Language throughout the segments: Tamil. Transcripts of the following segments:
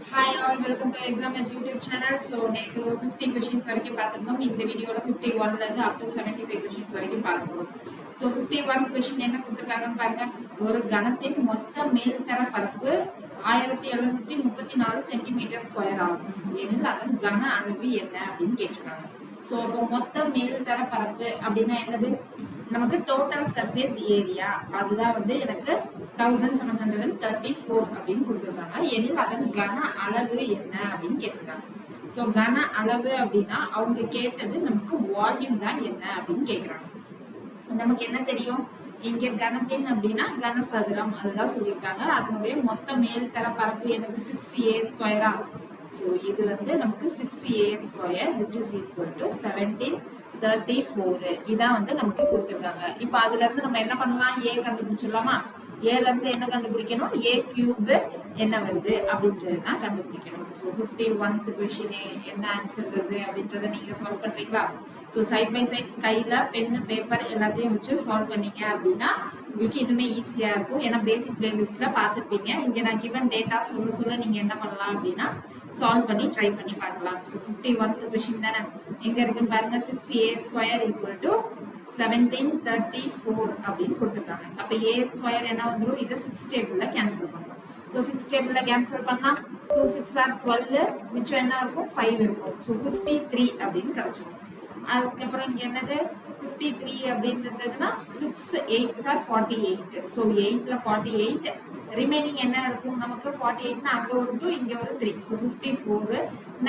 Hi all, welcome to Exam Edge YouTube channel. So, நேற்று 50 questions வரைக்கும் பார்த்துருந்தோம். இந்த வீடியோல 51ல இருந்து up to 75 questions வரைக்கும் பார்க்கிறோம். So, 51 question என்ன கொடுத்திருக்காங்கன்னு பாருங்க. ஒரு கணத்தின் மொத்த மேல்தர பரப்பு 1734 சென்டிமீட்டர் ஸ்கொயர் ஆகும். எனில் அதன் கன அளவு என்ன அப்படின்னு கேட்டிருக்காங்க. ஸோ இப்போ மொத்த மேல்தர பரப்பு அப்படின்னா என்னது? நமக்கு டோட்டல் சர்ஃபேஸ் ஏரியா அதுதான் வந்து எனக்கு 1734 அப்படின்னு கொடுத்துருக்காங்க. எனில் அதன் கன அளவு என்ன அப்படின்னு கேட்டிருக்காங்க. ஸோ கன அளவு அப்படின்னா அவங்க கேட்டது நமக்கு வால்யூம் தான் என்ன அப்படின்னு கேட்குறாங்க. நமக்கு என்ன தெரியும்? இங்க கணத்தின் அப்படின்னா கனசதுரம் அதுதான் சொல்லியிருக்காங்க. அதனுடைய மொத்த மேல்தர பரப்பு எனக்கு 6a ஸ்கொயரா. ஸோ இது வந்து நமக்கு 6a square which is equal to 1734 இதான் வந்து நமக்கு கொடுத்துருக்காங்க. இப்போ அதுல இருந்து நம்ம என்ன பண்ணலாம்? ஏ கண்டுபிடிச்சிடலாமா? ஏல இருந்து என்ன கண்டுபிடிக்கணும்? ஏ கியூப் என்ன வருது அப்படின்றது தான் கண்டுபிடிக்கணும். ஸோ 51th கொஸ்டின் என்ன ஆன்சர் வருது அப்படின்றத நீங்க சால்வ் பண்றீங்களா? ஸோ சைட் பை சைட் கையில பென் பேப்பர் எல்லாத்தையும் வச்சு சால்வ் பண்ணீங்க அப்படின்னா உங்களுக்கு இன்னுமே ஈஸியா இருக்கும். ஏன்னா பேசிக் பிளேலிஸ்ட்ல பார்த்துருப்பீங்க. இங்க நான் கிவன் டேட்டா சொல்ல நீங்க என்ன பண்ணலாம் அப்படின்னா சால்வ் பண்ணி ட்ரை பண்ணி பார்க்கலாம். ஸோ 51th கொஸ்டின் தானே எங்க இருக்குன்னு பாருங்க. 6a ஸ்கொயர் ஈக்குவல் டு 1734 அப்படின்னு கொடுத்துருக்காங்க. அப்ப a ஸ்கொயர் என்ன வந்துடும்? இதை 6 டேபிள்ல கேன்சல் பண்ணும். ஸோ 6 டேபிள்ல கேன்சல் பண்ணா 2 6 are 12 மிச்சம் என்ன இருக்கும்? 5 இருக்கும். ஸோ 53 அப்படின்னு கிடைச்சிடும். அதுக்கப்புறம் இங்க என்னது? 53 அப்படின்றதுன்னா 6 8s are 48. ஸோ 8ல 48 ரிமைனிங் என்ன இருக்கும்? நமக்கு 48 அங்க ஒரு 2 இங்க ஒரு 3. So 54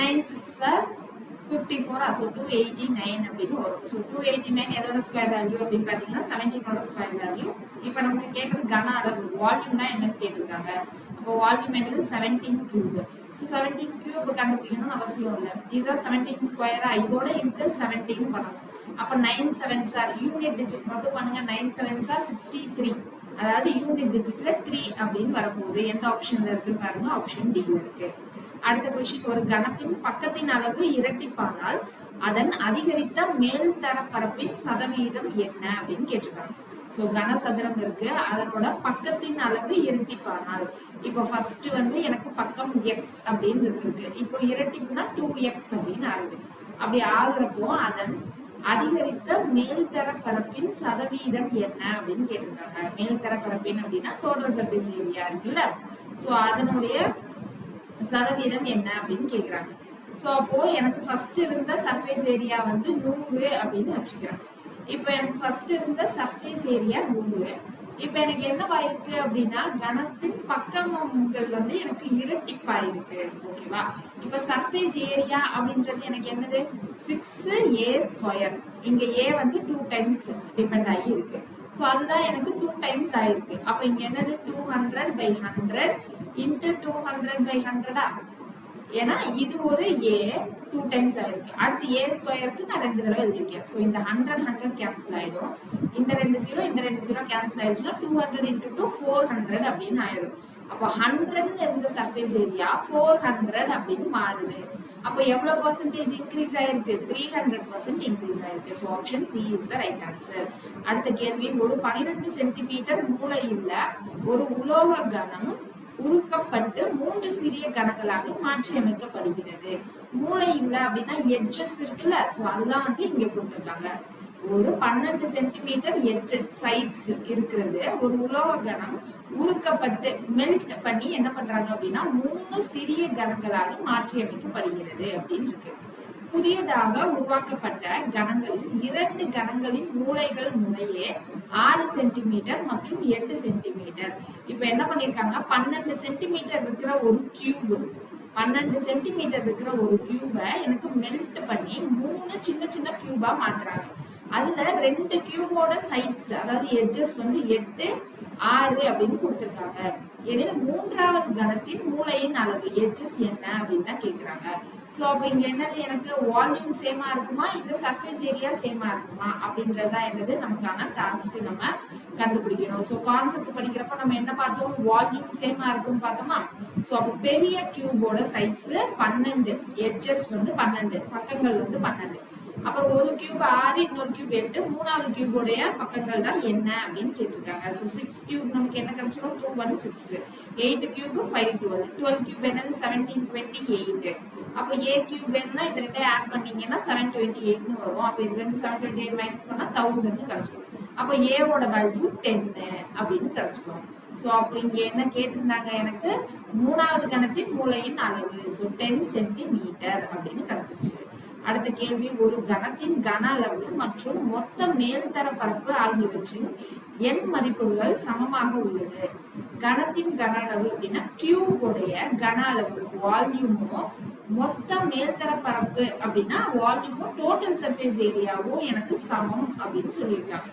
9 6 are 54. ஸோ 289 அப்படின்னு வரும். ஸோ 289 எதோட ஸ்கொயர் வேல்யூ அப்படின்னு பாத்தீங்கன்னா 17ஓட ஸ்கொயர் வேல்யூ. இப்போ நமக்கு கேட்டது கன அளவு வால்யூம் தான் என்னன்னு கேட்டிருக்காங்க. அப்போ வால்யூம் என்னது? 17 கியூப். ஸோ 17 கியூப் கண்டுபிடிக்கணும்னு அவசியம் இல்லை. இதுதான் 17 ஸ்கொயரா, இதோட இன்ட்டு 17 பண்ணணும். அப்போ 9 7s are யூனிட் டிஜிட் மட்டும் பண்ணுங்க. 9 7s are 63. அதாவது யூனிட் டிஜிட்ல 3 அப்படின்னு வரப்போகுது. எந்த ஆப்ஷன்ல இருக்குன்னு பாருங்க. ஆப்ஷன் டி இருக்கு. அடுத்த கொஸ்டின், ஒரு கணத்தின் பக்கத்தின் அளவு இரட்டிப்பானால் அதன் அதிகரித்த மேல்தர பரப்பின் சதவீதம் என்ன அப்படின்னு கேட்டிருக்காங்க. ஸோ கனசதுரம் இருக்கு, அதனோட பக்கத்தின் அளவு இரட்டிப்பானால். இப்போ ஃபர்ஸ்ட் வந்து எனக்கு பக்கம் எக்ஸ் அப்படின்னு இருக்கு. இப்போ இரட்டிப்புனா 2x அப்படின்னு ஆகுது. அப்படி ஆகுறப்போ அதன் அதிகரித்த மேல்தர பரப்பின் சதவீதம் என்ன அப்படின்னு கேட்டிருக்காங்க. மேல்தர பரப்பின் அப்படின்னா டோட்டல் சர்ஃபேஸ் ஏரியா இருக்குல்ல, ஸோ அதனுடைய சதவீதம் என்ன அப்படின்னு கேக்குறாங்க. ஸோ அப்போ எனக்கு ஃபர்ஸ்ட் இருந்த சர்ஃபேஸ் ஏரியா வந்து 100 அப்படின்னு வச்சுக்கிறேன். இப்போ எனக்கு ஃபர்ஸ்ட் இருந்த சர்ஃபேஸ் ஏரியா 100. இப்போ எனக்கு என்னவாயிருக்கு அப்படின்னா கணத்தின் பக்கங்கள் வந்து எனக்கு இரட்டிப்பாயிருக்கு. ஓகேவா? இப்போ சர்ஃபேஸ் ஏரியா அப்படின்றது எனக்கு என்னது? 6a square. இங்க a வந்து 2 டைம்ஸ் டிபெண்ட் ஆகி இருக்கு. ஸோ அதுதான் எனக்கு 2 டைம்ஸ் ஆயிருக்கு. அப்போ இங்க என்னது? 200/100 இன்ட்டு 200/100. ஏன்னா இது ஒரு a 2 டைம்ஸ் ஆயிருக்கு. அடுத்து a ஸ்கொயருக்கு நான் 2 தடவை எழுதிருக்கேன். ஸோ இந்த 100 கேன்சல் ஆயிடும். இந்த 2 0 இந்த 2 0 கேன்சல் ஆயிடுச்சுன்னா 200 × 2 400 அப்படின்னு ஆயிடும். அப்போ 100ன்னு இருந்த சர்ஃபேஸ் ஏரியா 400 அப்படின்னு மாறுது. அப்போ எவ்வளவு பர்சன்டேஜ் இன்க்ரீஸ் ஆயிருக்கு? 300% இன்க்ரீஸ் ஆயிருக்கு. So option C is the right answer. அடுத்த கேள்வி, ஒரு 12 சென்டிமீட்டர் மூளையுள்ள ஒரு உலோக கணம் உருக்கப்பட்டு 3 சிறிய கணங்களாக மாற்றி அமைக்கப்படுகிறது. மூளை இல்லை அப்படின்னா எட்ஜஸ் இருக்குல்ல, ஸோ அதுதான் வந்து இங்க கொடுத்துருக்காங்க. ஒரு 12 சென்டிமீட்டர் எட்ஜ் சைட்ஸ் இருக்கிறது ஒரு உலோக கணம் உருக்கப்பட்டு மெல்ட் பண்ணி என்ன பண்றாங்க அப்படின்னா 3 சிறிய கணங்களாக மாற்றி அமைக்கப்படுகிறது அப்படின்னு இருக்கு. புதியதாக உருவாக்கப்பட்ட கணங்களில் 2 கணங்களின் மூளைகள் முறையே 6 சென்டிமீட்டர் மற்றும் 8 சென்டிமீட்டர். இப்ப என்ன பண்ணிருக்காங்க? 12 சென்டிமீட்டர் இருக்கிற ஒரு கியூப் 12 சென்டிமீட்டர் இருக்கிற ஒரு கியூபை எனக்கு மெல்ட் பண்ணி 3 சின்ன சின்ன கியூபா மாத்துறாங்க. அதுல 2 கியூபோட சைட்ஸ் அதாவது எட்ஜஸ் வந்து 8 6 அப்படின்னு கொடுத்துருக்காங்க. எனில் மூன்றாவது கணத்தின் மூளையின் அளவு எட்ஜஸ் என்ன அப்படின்னு தான் கேக்குறாங்க. ஸோ அப்போ இங்க என்னது? எனக்கு வால்யூம் சேமா இருக்குமா இல்ல சர்ஃபேஸ் ஏரியா சேமா இருக்குமா அப்படின்றதுதான் என்னது நமக்கான டாஸ்க் நம்ம கண்டுபிடிக்கணும். ஸோ கான்செப்ட் படிக்கிறப்ப நம்ம என்ன பார்த்தோம்? வால்யூம் சேமா இருக்குன்னு பார்த்தோமா? ஸோ அப்போ பெரிய கியூபோட சைஸ் 12, எட்ஜஸ் வந்து 12, பக்கங்கள் வந்து 12. அப்புறம் ஒரு கியூப் 6, இன்னொரு கியூப் 8, மூணாவது கியூபோடைய பக்கங்கள் தான் என்ன அப்படின்னு கேட்டிருக்காங்க. ஸோ 6 கியூப் நமக்கு என்ன கிடைச்சிடும்? 2 1 6. 8 கியூப் 5 12. 12 கியூப் என்னது? 17 28. அப்போ a கியூப் வேணும்னா இது ரெண்டையும் ஆட் பண்ணீங்கன்னா 728 வரும். அப்போ இதுல இருந்து 728 மைனஸ் பண்ணா 1000 கிடைச்சிடும். அப்போ a ஓட வேல்யூ 10 அப்படின்னு கிடைச்சிடும். ஸோ அப்போ இங்க என்ன கேட்டிருந்தாங்க? எனக்கு மூணாவது கணத்தின் மூலையின் அளவு. ஸோ 10 சென்டிமீட்டர் அப்படின்னு கிடைச்சிருச்சு. அடுத்த கேள்வி, ஒரு கணத்தின் கன அளவு மற்றும் மொத்த மேல்தர பரப்பு ஆகியவற்றின் n மதிப்புகள் சமமாக உள்ளது. கணத்தின் கன அளவு அப்படின்னா கியூப் உடைய கன அளவு வால்யூமோ, மொத்த மேல்தர பரப்பு அப்படின்னா வால்யூமோ டோட்டல் சர்ஃபேஸ் ஏரியாவும் எனக்கு சமம் அப்படின்னு சொல்லியிருக்காங்க.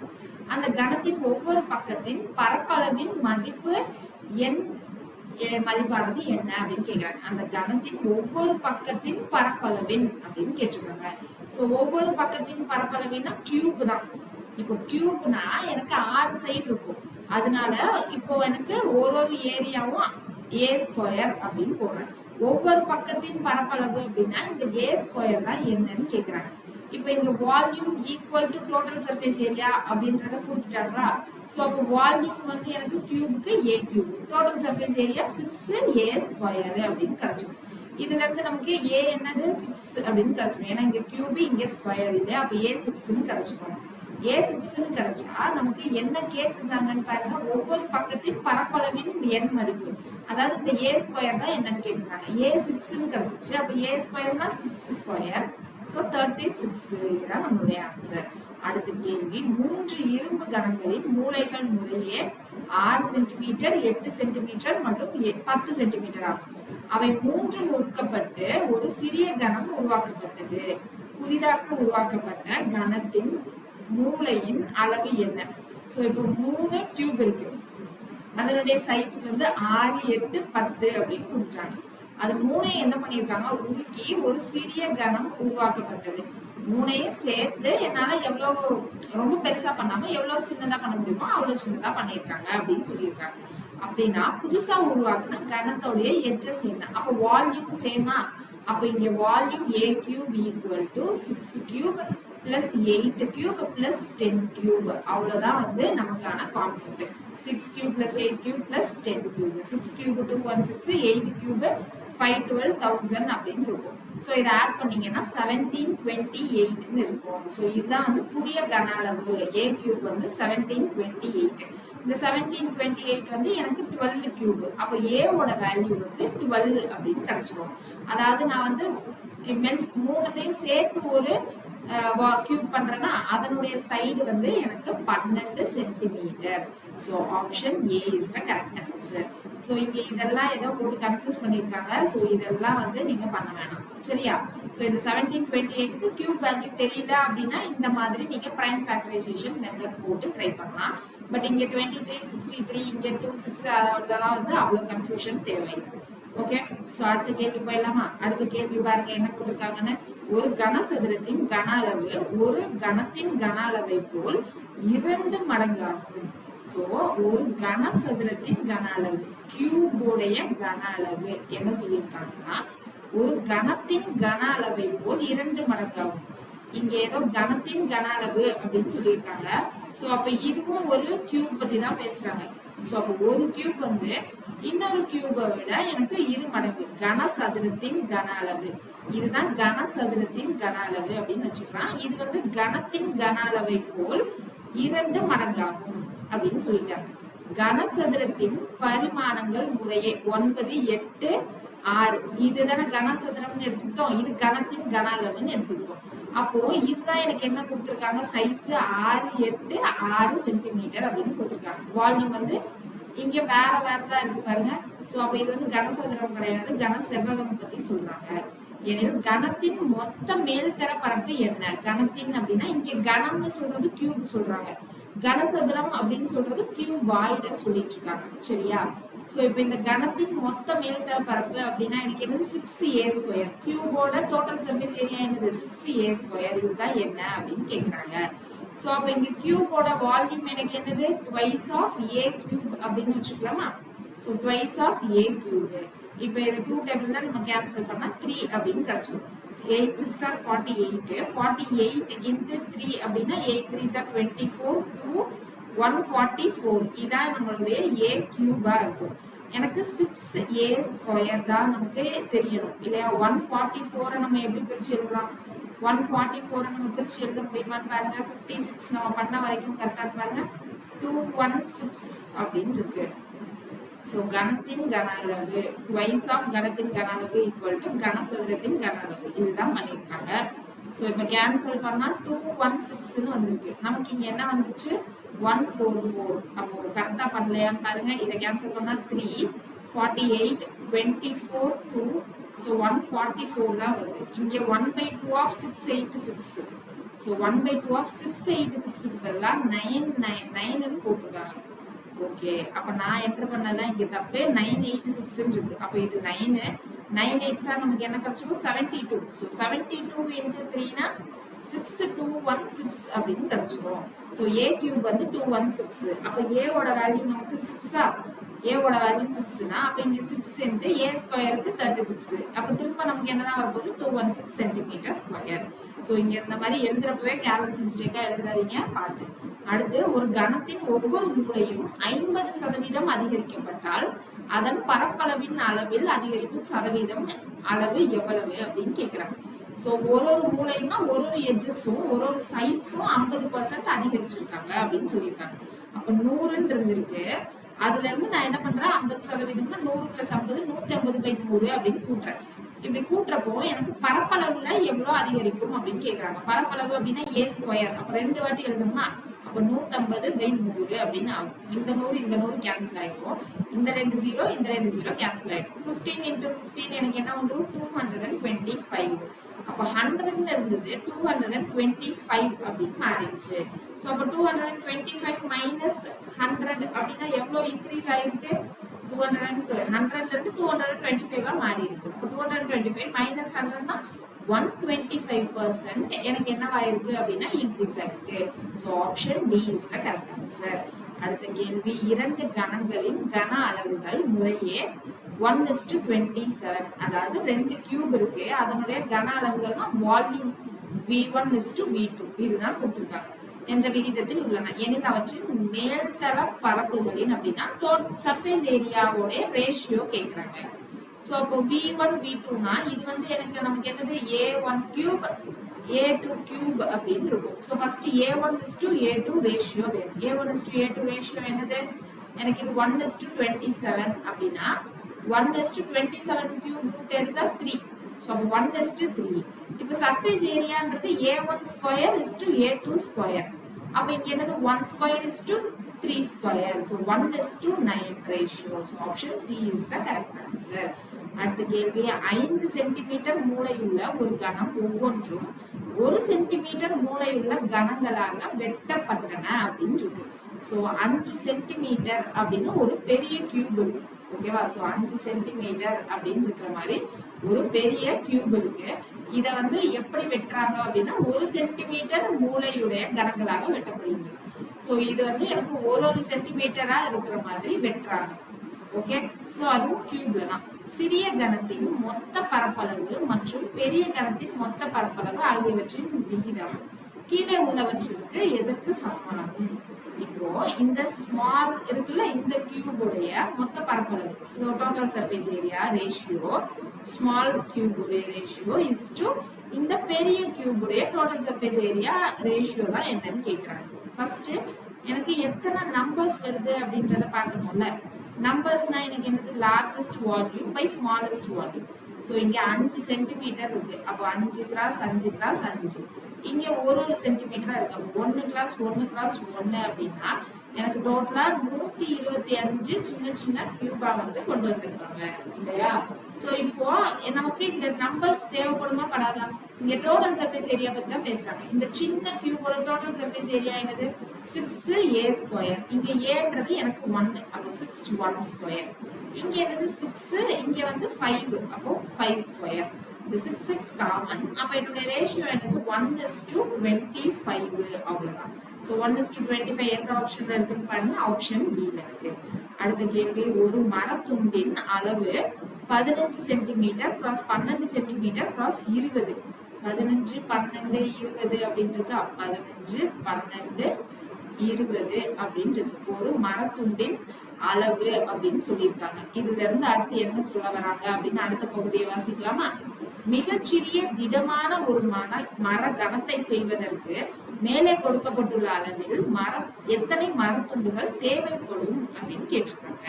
அந்த கணத்தின் ஒவ்வொரு பக்கத்தின் பரப்பளவின் மதிப்பு மதிப்பானது என்ன அப்படின்னு கேக்குறாங்க. அந்த கணத்தின் ஒவ்வொரு பக்கத்தின் பரப்பளவின் அப்படின்னு கேட்டிருக்காங்க. சோ ஒவ்வொரு பக்கத்தின் பரப்பளவின்னா கியூப் தான். இப்போ கியூப்னா எனக்கு 6 சைடு இருக்கும். அதனால இப்போ எனக்கு ஒரு ஏரியாவும் a ஸ்கொயர் அப்படின்னு போடுறேன். ஒவ்வொரு பக்கத்தின் பரப்பளவு அப்படின்னா இந்த a ஸ்கொயர் தான் என்னன்னு கேக்குறாங்க. இப்போ இங்க volume equal to total surface area அப்படின்றத கொடுத்துட்டாங்களா? ஸோ அப்போ வால்யூம் வந்து எனக்கு கியூபுக்கு a cube, total surface area 6a square அப்படின்னு கிடைச்சிடும். இதுல இருந்து நமக்கு a என்னது 6 அப்படின்னு கிடைச்சிடும். ஏன்னா இங்க கியூப் இங்க ஸ்கொயர் இல்லை, அப்போ a 6ன்னு கிடைச்சிடும். a 6ன்னு கிடைச்சா நமக்கு என்ன கேட்டிருந்தாங்கன்னு பாருங்க, ஒவ்வொரு பக்கத்தின் பரப்பளவின் n மதிப்பு, அதாவது இந்த a ஸ்கொயர் தான் என்னன்னு கேட்டிருந்தாங்க. a 6ன்னு கிடைச்சிச்சு. அப்போ a ஸ்கொயர்னா 6 ஸ்கொயர். ஸோ 36 இதான் நம்மளுடைய ஆன்சர். அடுத்த கேள்வி, 3 இரும்பு கணங்களின் மூலைகள் முறையே 6 சென்டிமீட்டர் 8 சென்டிமீட்டர் மற்றும் 10 சென்டிமீட்டர் ஆகும். அவை மூன்றும் ஒடுக்கப்பட்டு ஒரு சிறிய கணம் உருவாக்கப்பட்டது. புதிதாக உருவாக்கப்பட்ட கணத்தின் மூலையின் அளவு என்ன? ஸோ இப்போ 3 கியூப் இருக்கு, அதனுடைய சைட்ஸ் வந்து 6 8 10 அப்படின்னு கொடுத்துட்டாங்க. அது மூணையும் என்ன பண்ணியிருக்காங்க? உருக்கி ஒரு சிறிய கணம் உருவாக்கப்பட்டது. மூணையும் சேர்த்து என்னால எவ்வளவு ரொம்ப பெருசா பண்ணாம எவ்வளவு சின்னதா பண்ண முடியுமோ அவ்வளவு சின்னதா பண்ணியிருக்காங்க அப்படின்னு சொல்லியிருக்காங்க. அப்படின்னா புதுசா உருவாக்குன கணத்தோடைய எட்ஜஸ் என்ன? அப்ப வால்யூம் சேமா? அப்ப இங்க volume a cube equal to 6 cube plus 8 cube plus 10 cube. அவ்வளவுதான் வந்து நமக்கான concept. 6 cube plus 8 cube plus 10 cube. 6 cube 216, 8 cube 512,000 அப்படின்னு இருக்கும். ஸோ இதை ஆட் பண்ணீங்கன்னா 1728 இருக்கும். ஸோ இதுதான் வந்து புதிய கன அளவு. a கியூப் வந்து 1728. இந்த 1728 வந்து எனக்கு 12 கியூப். அப்போ a ஓட வேல்யூ வந்து 12 அப்படின்னு கிடைச்சிடும். அதாவது நான் வந்து மூணுத்தையும் சேர்த்து ஒரு கியூப் பண்றேன்னா அதனுடைய சைடு வந்து எனக்கு 12 centimetre. So option A is the correct answer. So இங்க இதெல்லாம் ஏதோ போட்டு கன்ஃபியூஸ் பண்ணியிருக்காங்க. ஸோ இதெல்லாம் வந்து நீங்க பண்ண வேணாம், சரியா? ஸோ இந்த 1728க்கு கியூப் வேல்யூ தெரியல அப்படின்னா இந்த மாதிரி நீங்க பிரைம் ஃபேக்டரைசேஷன் மெத்தட் போட்டு ட்ரை பண்ணலாம். பட் இங்க 23 63 இங்க 2 6 அதெல்லாம் வந்து அவ்வளோ கன்ஃபியூஷன் தேவையில்லை. ஓகே, ஸோ அடுத்த கேள்வி போயிடலாமா? அடுத்த கேள்வி பாருங்க என்ன கொடுத்துருக்காங்கன்னு. ஒரு கனசதுரத்தின் கன அளவு ஒரு கணத்தின் கன அளவை போல் 2 மடங்காகும். ஸோ ஒரு கனசதுரத்தின் கன அளவு கியூபோடைய கன அளவு என்ன சொல்லியிருக்காங்கன்னா ஒரு கணத்தின் கன அளவை போல் 2 மடங்காகும். இங்க ஏதோ கணத்தின் கன அளவு அப்படின்னு சொல்லியிருக்காங்க. ஸோ அப்ப இதுவும் ஒரு கியூப் பத்தி தான் பேசுறாங்க. ஸோ அப்போ ஒரு கியூப் வந்து இன்னொரு கியூபை விட எனக்கு 2 மடங்கு கனசதுரத்தின் கன அளவு. இதுதான் கனசதுரத்தின் கன அளவு அப்படின்னு வச்சுக்கலாம். இது வந்து கணத்தின் கன அளவை போல் 2 மடங்காகும் அப்படின்னு சொல்லிட்டாங்க. கனசதுரத்தின் பரிமாணங்கள் முறையே 9 8 6. இதுதானே கனசதுரம்னு எடுத்துக்கிட்டோம், இது கணத்தின் கன அளவுன்னு எடுத்துக்கிட்டோம். அப்போ இதுதான் எனக்கு என்ன கொடுத்துருக்காங்க? சைஸ் 6 8 6 சென்டிமீட்டர் அப்படின்னு கொடுத்துருக்காங்க. வால்யூம் வந்து இங்க வேற வேறதான் இருக்கு பாருங்க. சோ அப்ப இது வந்து கனசதுரம் கிடையாது, கன செவ்வகம் பத்தி சொல்றாங்க. எனில் கணத்தின் மொத்த மேல்தர பரப்பு என்ன? கணத்தின் அப்படின்னா இங்க கணம்னு சொல்றது கியூப் சொல்றாங்க, கனசதுரம் அப்படின்னு சொல்றது கியூப் வாய்ட சொல்லிட்டு இருக்காங்க, சரியா? சோ இப்ப இந்த கணத்தின் மொத்த மேல்தர பரப்பு அப்படின்னா எனக்கு என்னது 6a ஸ்கொயர். கியூபோட டோட்டல் சர்ஃபேஸ் ஏரியா என்னது 6a ஸ்கொயர். இதுதான் என்ன அப்படின்னு கேக்குறாங்க. சோ அப்ப இங்க கியூபோட வால்யூம் எனக்கு என்னது twice of a கியூப் அப்படின்னு வச்சுக்கலாமா? So twice of a cube. இப்போ இது 2 டேபிள்ல நம்ம கேன்சல் பண்ணா 3 அப்படின்னு கிடைச்சிடும். 8 6 are 48. 48 into 3 அப்படின்னா 8 3 are 24 to 144. இதான் நம்மளுடைய a கியூபா இருக்கும். எனக்கு 6a ஸ்கொயர் தான் நமக்கு தெரியணும் இல்லையா? 144 நம்ம எப்படி பிரிச்சு எழுதலாம்? 144 நம்ம பிரிச்சு எழுத முடியுமான்னு பாருங்க. 56 நம்ம பண்ண வரைக்கும் கரெக்டா பாருங்க. 216 அப்படின்னு இருக்கு. So கணத்தின் கன அளவு twice of கணத்தின் கன அளவு equal to கனசதுரத்தின் கன அளவு. இதுதான் பண்ணிருக்காங்க. So இப்ப கேன்சல் பண்ணா 216 ன்னு வந்திருக்கு. நமக்கு இங்க என்ன வந்துச்சு? 144. அப்போ கரெக்டா பண்ணலையான்னு பாருங்க. இத கேன்சல் பண்ணா 3 48 24 2. So 144 தான் வருது. இங்க 1/2 of 686. So 1/2 of 686 க்கு பதிலா 9 ன்னு போட்டுருக்காங்க. ஓகே, அப்ப நான் என்டர் பண்ணதான் இங்க தப்பு. 986 இருக்கு. அப்ப இது 9 9 8 நமக்கு என்ன கிடைச்சிரும்? 72. So 72 into 3 னா 6216 அப்படின்னு கிடைச்சிரும். So a கியூப் வந்து 216. அப்ப a ஓட வேல்யூ நமக்கு 6ஆ? a ஓட வேல்யூ 6 னா அப்ப இங்க 6 into a ஸ்கொயருக்கு 36. அப்ப திரும்ப நமக்கு என்னதான் வரப்போகுது? 216 சென்டிமீட்டர் ஸ்கொயர். So இங்க இந்த மாதிரி எழுதுறப்பவே கேர்லெஸ் மிஸ்டேக்கா எழுதுறாதீங்க, பார்த்து. அடுத்து, ஒரு கணத்தின் ஒவ்வொரு மூலையும் 50% அதிகரிக்கப்பட்டால் அதன் பரப்பளவின் அளவில் அதிகரிக்கும் சதவீதம் அளவு எவ்வளவு அப்படின்னு கேக்குறாங்க. சோ ஒரு மூலையும்னா ஒரு எட்ஜஸும் ஒரு சைட்ஸும் 50% அதிகரிச்சிருக்காங்க அப்படின்னு சொல்லியிருக்காங்க. அப்ப 100ன்னு இருந்திருக்கு. அதுல இருந்து நான் என்ன பண்றேன்? 50%னா 100 + 50 150/100 அப்படின்னு கூட்டுறேன். இப்படி கூட்டுறப்போ எனக்கு பரப்பளவுல எவ்வளவு அதிகரிக்கும் அப்படின்னு கேக்குறாங்க. பரப்பளவு அப்படின்னா a ஸ்கொயர். அப்ப 2 வாட்டி எழுதணுமா? அப்ப 150/100 அப்படின்னு ஆகும். இந்த 100 கேன்சல் ஆயிடும். இந்த 2 0 இந்த 2 0 கேன்சல் ஆயிடும். 15 into 15 எனக்கு என்ன வந்துரும்? 225. அப்ப 100ன்னு இருந்தது 225 அப்படின்னு மாறிடுச்சு. சோ அப்ப 225 minus 100 அப்படின்னா எவ்வளவு இன்க்ரீஸ் ஆயிருக்கு? 100ல இருந்து 225 மாறி இருக்கு. 225 minus 100னா 125% எனக்கு என்னவாயிருக்கு அப்படின்னா இன்க்ரீஸ் ஆயிருக்கு. So option D is the correct answer. அடுத்த கேள்வி, 2 கணங்களின் கன அளவுகள் முறையே 1:27. அதாவது 2 கியூப் இருக்கு, அதனுடைய கன அளவுகள்னா வால்யூம் v1:v2 இதுதான் கொடுத்திருக்காங்க என்ற விகிதத்தில் உள்ளன. எனில் அவற்றின் மேல்தள பரப்புகளின் அப்படின்னா சர்ஃபேஸ் ஏரியாவோட ரேஷியோ கேட்கிறாங்க. சோ அப்போ v1 v2னா இது வந்து எனக்கு நமக்கு என்னது? a1 கியூப் a2 கியூப் அப்படின்னு இருக்கும். சோ ஃபர்ஸ்ட் a1:a2 ரேஷியோ வேணும். a1:a2 ரேஷியோ என்னது? எனக்கு இது 1:27 அப்படின்னா 1:27 கியூப் ரூட் எடுத்தா 3. சோ அப்போ 1:3. இப்போ surface ஏரியான்றது a1 square a2 square. அப்ப இங்க என்னது? 1 square 3 square. So 1:9 ratio. So option C is the correct answer. அடுத்த கேள்வி, 5 சென்டிமீட்டர் மூளையுள்ள ஒரு கணம் ஒவ்வொன்றும் 1 சென்டிமீட்டர் மூளையுள்ள கணங்களாக வெட்டப்பட்டன அப்படின்னு இருக்கு. சோ 5 சென்டிமீட்டர் அப்படின்னு ஒரு பெரிய கியூப் இருக்கு. ஓகேவா? சோ 5 சென்டிமீட்டர் அப்படின்னு இருக்கிற மாதிரி ஒரு பெரிய கியூப் இருக்கு. இத வந்து எப்படி வெட்டுறாங்க அப்படின்னா 1 சென்டிமீட்டர் மூளையுடைய கணங்களாக வெட்டப்படுகிறது. சோ இது வந்து எனக்கு ஒரு சென்டிமீட்டரா இருக்கிற மாதிரி வெட்டுறாங்க. ஓகே, சோ அதுவும் கியூப்ல தான். சிறிய கணத்தின் மொத்த பரப்பளவு மற்றும் பெரிய கணத்தின் மொத்த பரப்பளவு ஆகியவற்றின் விகிதம் கீழே உள்ளவற்றிற்கு எதற்கு சமமாகும்? இப்போ இந்த ஸ்மால் இருக்குல்ல, இந்த கியூபுடைய மொத்த பரப்பளவு total surface area ratio small கியூபுடைய ரேஷியோ இஸ் டு இந்த பெரிய கியூபுடைய டோட்டல் சர்ஃபேஸ் ஏரியா ரேஷியோ தான் என்னன்னு கேக்குறாங்க. ஃபர்ஸ்ட் எனக்கு எத்தனை நம்பர்ஸ் வருது அப்படின்றத பார்க்கணும்ல. நம்பர்ஸ்னா எனக்கு என்னது? Largest volume by smallest volume. So இங்க 5 சென்டிமீட்டர் இருக்கு. அப்போ 5 x 5 x 5. இங்க ஒரு சென்டிமீட்டரா இருக்கு. 1 x 1 x 1 அப்படின்னா எனக்கு டோட்டலா 125 சின்ன சின்ன கியூபா வந்து கொண்டு வந்திருக்காங்க இல்லையா? சோ இப்போ நமக்கு இந்த நம்பர்ஸ் தேவைப்படுமா படாதா? இங்க டோட்டல் சர்ஃபேஸ் ஏரியா பத்தி தான் பேசுறாங்க. இந்த சின்ன கியூபோட டோட்டல் சர்ஃபேஸ் ஏரியா என்னது? 6a square. இங்க ஏன்றது எனக்கு 1. அப்போ 6 1 ஸ்கொயர். இங்க என்னது? 6, இங்க வந்து 5. அப்போ 5 ஸ்கொயர். இந்த 6 6 காமன். அப்ப என்னோட ரேஷியோ என்னது? 1:25 அவ்வளவுதான். சோ 1:25 எந்த ஆப்ஷன்ல இருக்குன்னு பாருங்க. ஆப்ஷன் B ல இருக்கு. அடுத்த கேள்வி, ஒரு மரத்துண்டின் அளவு 15 சென்டிமீட்டர் கிராஸ் 12 சென்டிமீட்டர் கிராஸ் 20. 15, 12, 20 அப்படின்னு இருக்கா? 15, 12, 20 அப்படின்னு இருக்கு. ஒரு மரத்துண்டின் அளவு அப்படின்னு சொல்லியிருக்காங்க. இதுல இருந்து அடுத்து என்ன சொல்ல வராங்க அப்படின்னு அடுத்த பகுதியை வாசிக்கலாமா? மிகச்சிறிய திடமான ஒரு மர கணத்தை செய்வதற்கு மேலே கொடுக்கப்பட்டுள்ள அளவில் எத்தனை மரத்துண்டுகள் தேவைப்படும் அப்படின்னு கேட்டிருக்காங்க.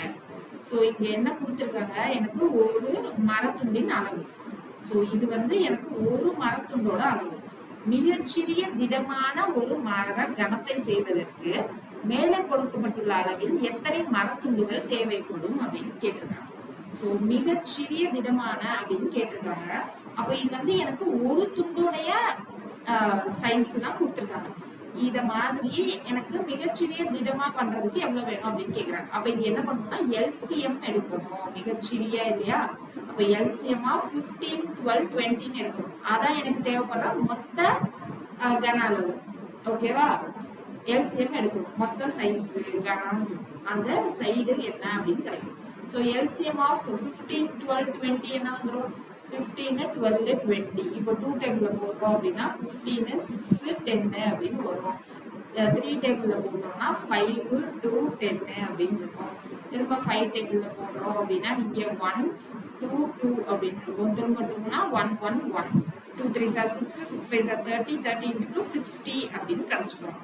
சோ இங்க என்ன கொடுத்திருக்காங்க? எனக்கு ஒரு மரத்துண்டின் அளவு. சோ இது வந்து எனக்கு ஒரு மரத்துண்டோட அளவு. மிகச்சிறிய திடமான ஒரு மர கணத்தை செய்வதற்கு மேலே கொடுக்கப்பட்டுள்ள அளவில் எத்தனை மரத்துண்டுகள் தேவைப்படும் அப்படின்னு கேட்டிருக்காங்க. சோ மிகச்சிறிய திடமான அப்படின்னு கேட்டிருக்காங்க. அப்ப இது வந்து எனக்கு ஒரு துண்டுடைய சைஸ் தான் கொடுத்திருக்காங்க. இத மாதிரி எனக்கு மிகச்சிறிய திடமா பண்றதுக்கு எவ்வளவு வேணும் அப்படின்னு கேக்குறாங்க. அப்ப இங்க என்ன பண்ணணும்னா எல்சிஎம் எடுக்கணும். மிகச்சிறிய இல்லையா? அப்ப எல்சிஎம் ஆஃப் 15, 12, 20 எடுக்கணும். அதான் எனக்கு தேவைப்படுற மொத்த கன அளவு. ஓகேவா? எல்சிஎம் எடுக்கணும். மொத்த சைஸ் கனம் அந்த சைடு என்ன அப்படின்னு கிடைக்கும். சோ எல்சிஎம் ஆஃப் 15, 12, 20 என்ன வந்துடும்? 15, 12, 20. இப்போ 2 டேபிள்ல போடுறோம் அப்படின்னா 15, 6, 10 அப்படின்னு வரும். 3 டேபிள்ல போட்டோம்னா 5, 2, 10 அப்படின்னு இருக்கும். திரும்ப 5 டேபிள்ல போடுறோம் அப்படின்னா இங்க 1, 2, 2 அப்படின்னு இருக்கும். திரும்ப 2னா 1, 1, 1. 2, 3 are 6, 6, 5 are 30, 30 into 2, 60 அப்படின்னு கிடைச்சிடும்.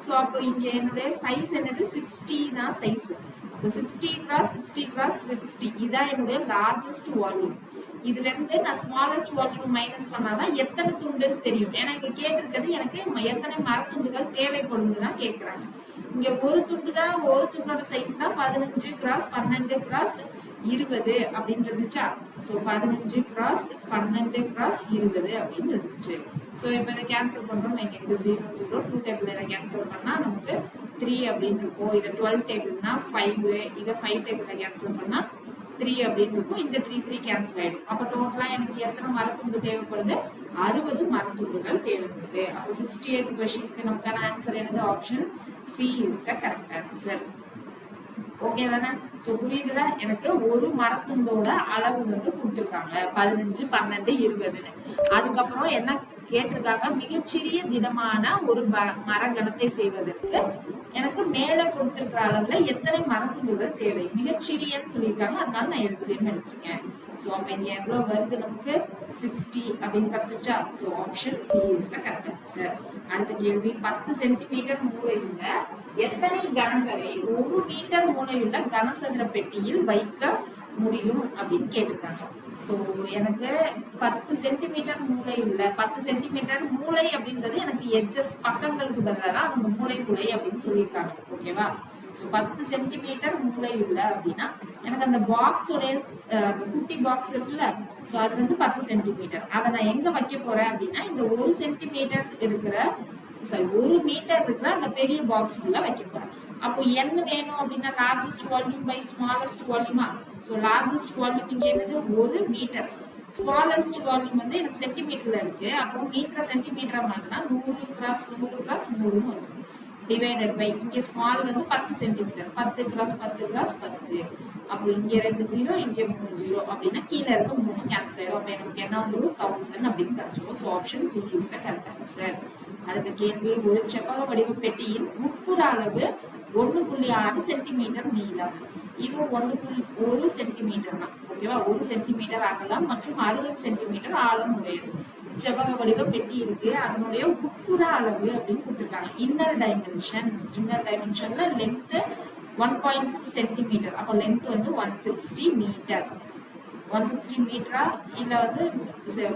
ஸோ அப்போ இங்க என்னுடைய சைஸ் என்னது? 60 தான் சைஸ். அப்போ 60 கிராஸ் 60 கிராஸ் 60 இதான் என்னுடைய லார்ஜஸ்ட் வால்யூம். இதுல இருந்து நான் ஸ்மாலஸ்ட் வால்யூம் மைனஸ் பண்ணாதான் எத்தனை துண்டுன்னு தெரியும். ஏன்னா இங்க கேட்டிருக்கிறது எனக்கு எத்தனை மரத்துண்டுகள் தேவைப்படும் தான் கேட்கறாங்க. இங்க ஒரு துண்டு தான், ஒரு துண்டோட சைஸ் தான் 15 கிராஸ் 12 கிராஸ் 20 அப்படின்னு இருந்துச்சா? ஸோ 15 கிராஸ் 12 கிராஸ் 20 அப்படின்னு இருந்துச்சு. ஸோ இப்போ இதை கேன்சல் பண்றோம். இங்க 0, 0, 2 டேபிள் இதை கேன்சல் பண்ணா நமக்கு 3 அப்படின்னு இருக்கும். இதை 12 டேபிள்னா 5, இதை 5 டேபிள்ல கேன்சல் பண்ணா 3 அப்படின்னு இருக்கும். இந்த 3, 3 கேன்சல் ஆயிடும். அப்ப டோட்டலா எனக்கு எத்தனை மரத்துண்டு தேவைப்படுது? 60 மரத்துண்டுகள் தேவைப்படுது. அப்போ 68th क्वेश्चनக்கு நமக்கான ஆன்சர் என்னது? Option C is the correct answer. Okay தானே? ஸோ புரியுதுல? எனக்கு ஒரு மரத்துண்டோட அளவு வந்து கொடுத்துருக்காங்க 15, 12, 20ன்னு. அதுக்கப்புறம் என்ன கேட்டிருக்காங்க? மிகச்சிறிய திடமான ஒரு மர கணத்தை செய்வதற்கு எனக்கு மேல கொடுத்திருக்கிற அளவுல எத்தனை மரத்துண்டுகள் தேவை? மிகச்சிறியன்னு சொல்லியிருக்காங்க. அதனால நான் எல்சிஎம் எடுத்திருக்கேன். ஸோ அப்ப இங்க எவ்வளவு வருது நமக்கு? 60 அப்படின்னு கிடைச்சிருச்சா? So option C is the correct answer. அடுத்த கேள்வி, 10 சென்டிமீட்டர் மூளையுள்ள எத்தனை கணங்களை 1 மீட்டர் மூளையுள்ள கனசதுர பெட்டியில் வைக்க முடியும் அப்படின்னு கேட்டிருக்காங்க. ஸோ எனக்கு 10 சென்டிமீட்டர் மூளை உள்ள 10 சென்டிமீட்டர் மூளை அப்படின்றது எனக்கு எட்ஜஸ் பக்கங்களுக்கு பதிலாக தான் அந்த மூளை அப்படின்னு சொல்லியிருக்காங்க. ஓகேவா? ஸோ 10 சென்டிமீட்டர் மூளை உள்ள அப்படின்னா எனக்கு அந்த பாக்ஸோடைய அந்த குட்டி பாக்ஸ் இருக்குல்ல, ஸோ அது வந்து 10 சென்டிமீட்டர். அதை நான் எங்க வைக்க போறேன் அப்படின்னா இந்த 1 சென்டிமீட்டர் இருக்கிற 1 மீட்டர் இருக்கிற அந்த பெரிய பாக்ஸ் உள்ள வைக்க போறேன். அப்போ என்ன வேணும் அப்படின்னா லார்ஜஸ்ட் வால்யூம் பை ஸ்மாலஸ்ட் வால்யூமா? ஸோ லார்ஜஸ்ட் வால்யூம் இங்க என்னது? 1 மீட்டர். ஸ்மாலஸ்ட் வால்யூம் வந்து எனக்கு சென்டிமீட்டர்ல இருக்கு. அப்போ மீட்டர் சென்டிமீட்டரா மாத்தினா 100 கிராஸ் 100 கிராஸ் 100 வந்துடும். டிவைடட் பை இங்க ஸ்மால் வந்து 10 சென்டிமீட்டர். 10 cross 10 cross 10. அப்போ இங்க 2 0, இங்க 3 0 அப்படின்னா கீழே இருக்க 3 கேன்சல் ஆயிடும். அப்போ எனக்கு என்ன வந்துடும்? 1000 அப்படின்னு கிடைச்சிடும். So option C is the correct answer. அடுத்த கேள்வி, ஒரு செவ்வக வடிவ பெட்டியின் உட்புற அளவு 1.6 சென்டிமீட்டர் நீளம். இது 1 சென்டிமீட்டர் தான். ஓகேவா? 1 சென்டிமீட்டர் அகலம் மற்றும் 60 சென்டிமீட்டர் ஆழம் உடையது செவ்வக வடிவ பெட்டி இருக்கு. அதனுடைய உட்புற அளவு அப்படின்னு கொடுத்துருக்காங்க. இன்னர் டைமென்ஷன்ல லென்த் 1.6 சென்டிமீட்டர். அப்போ லென்த் வந்து 160 மீட்டர். 160 மீட்டரா இல்ல வந்து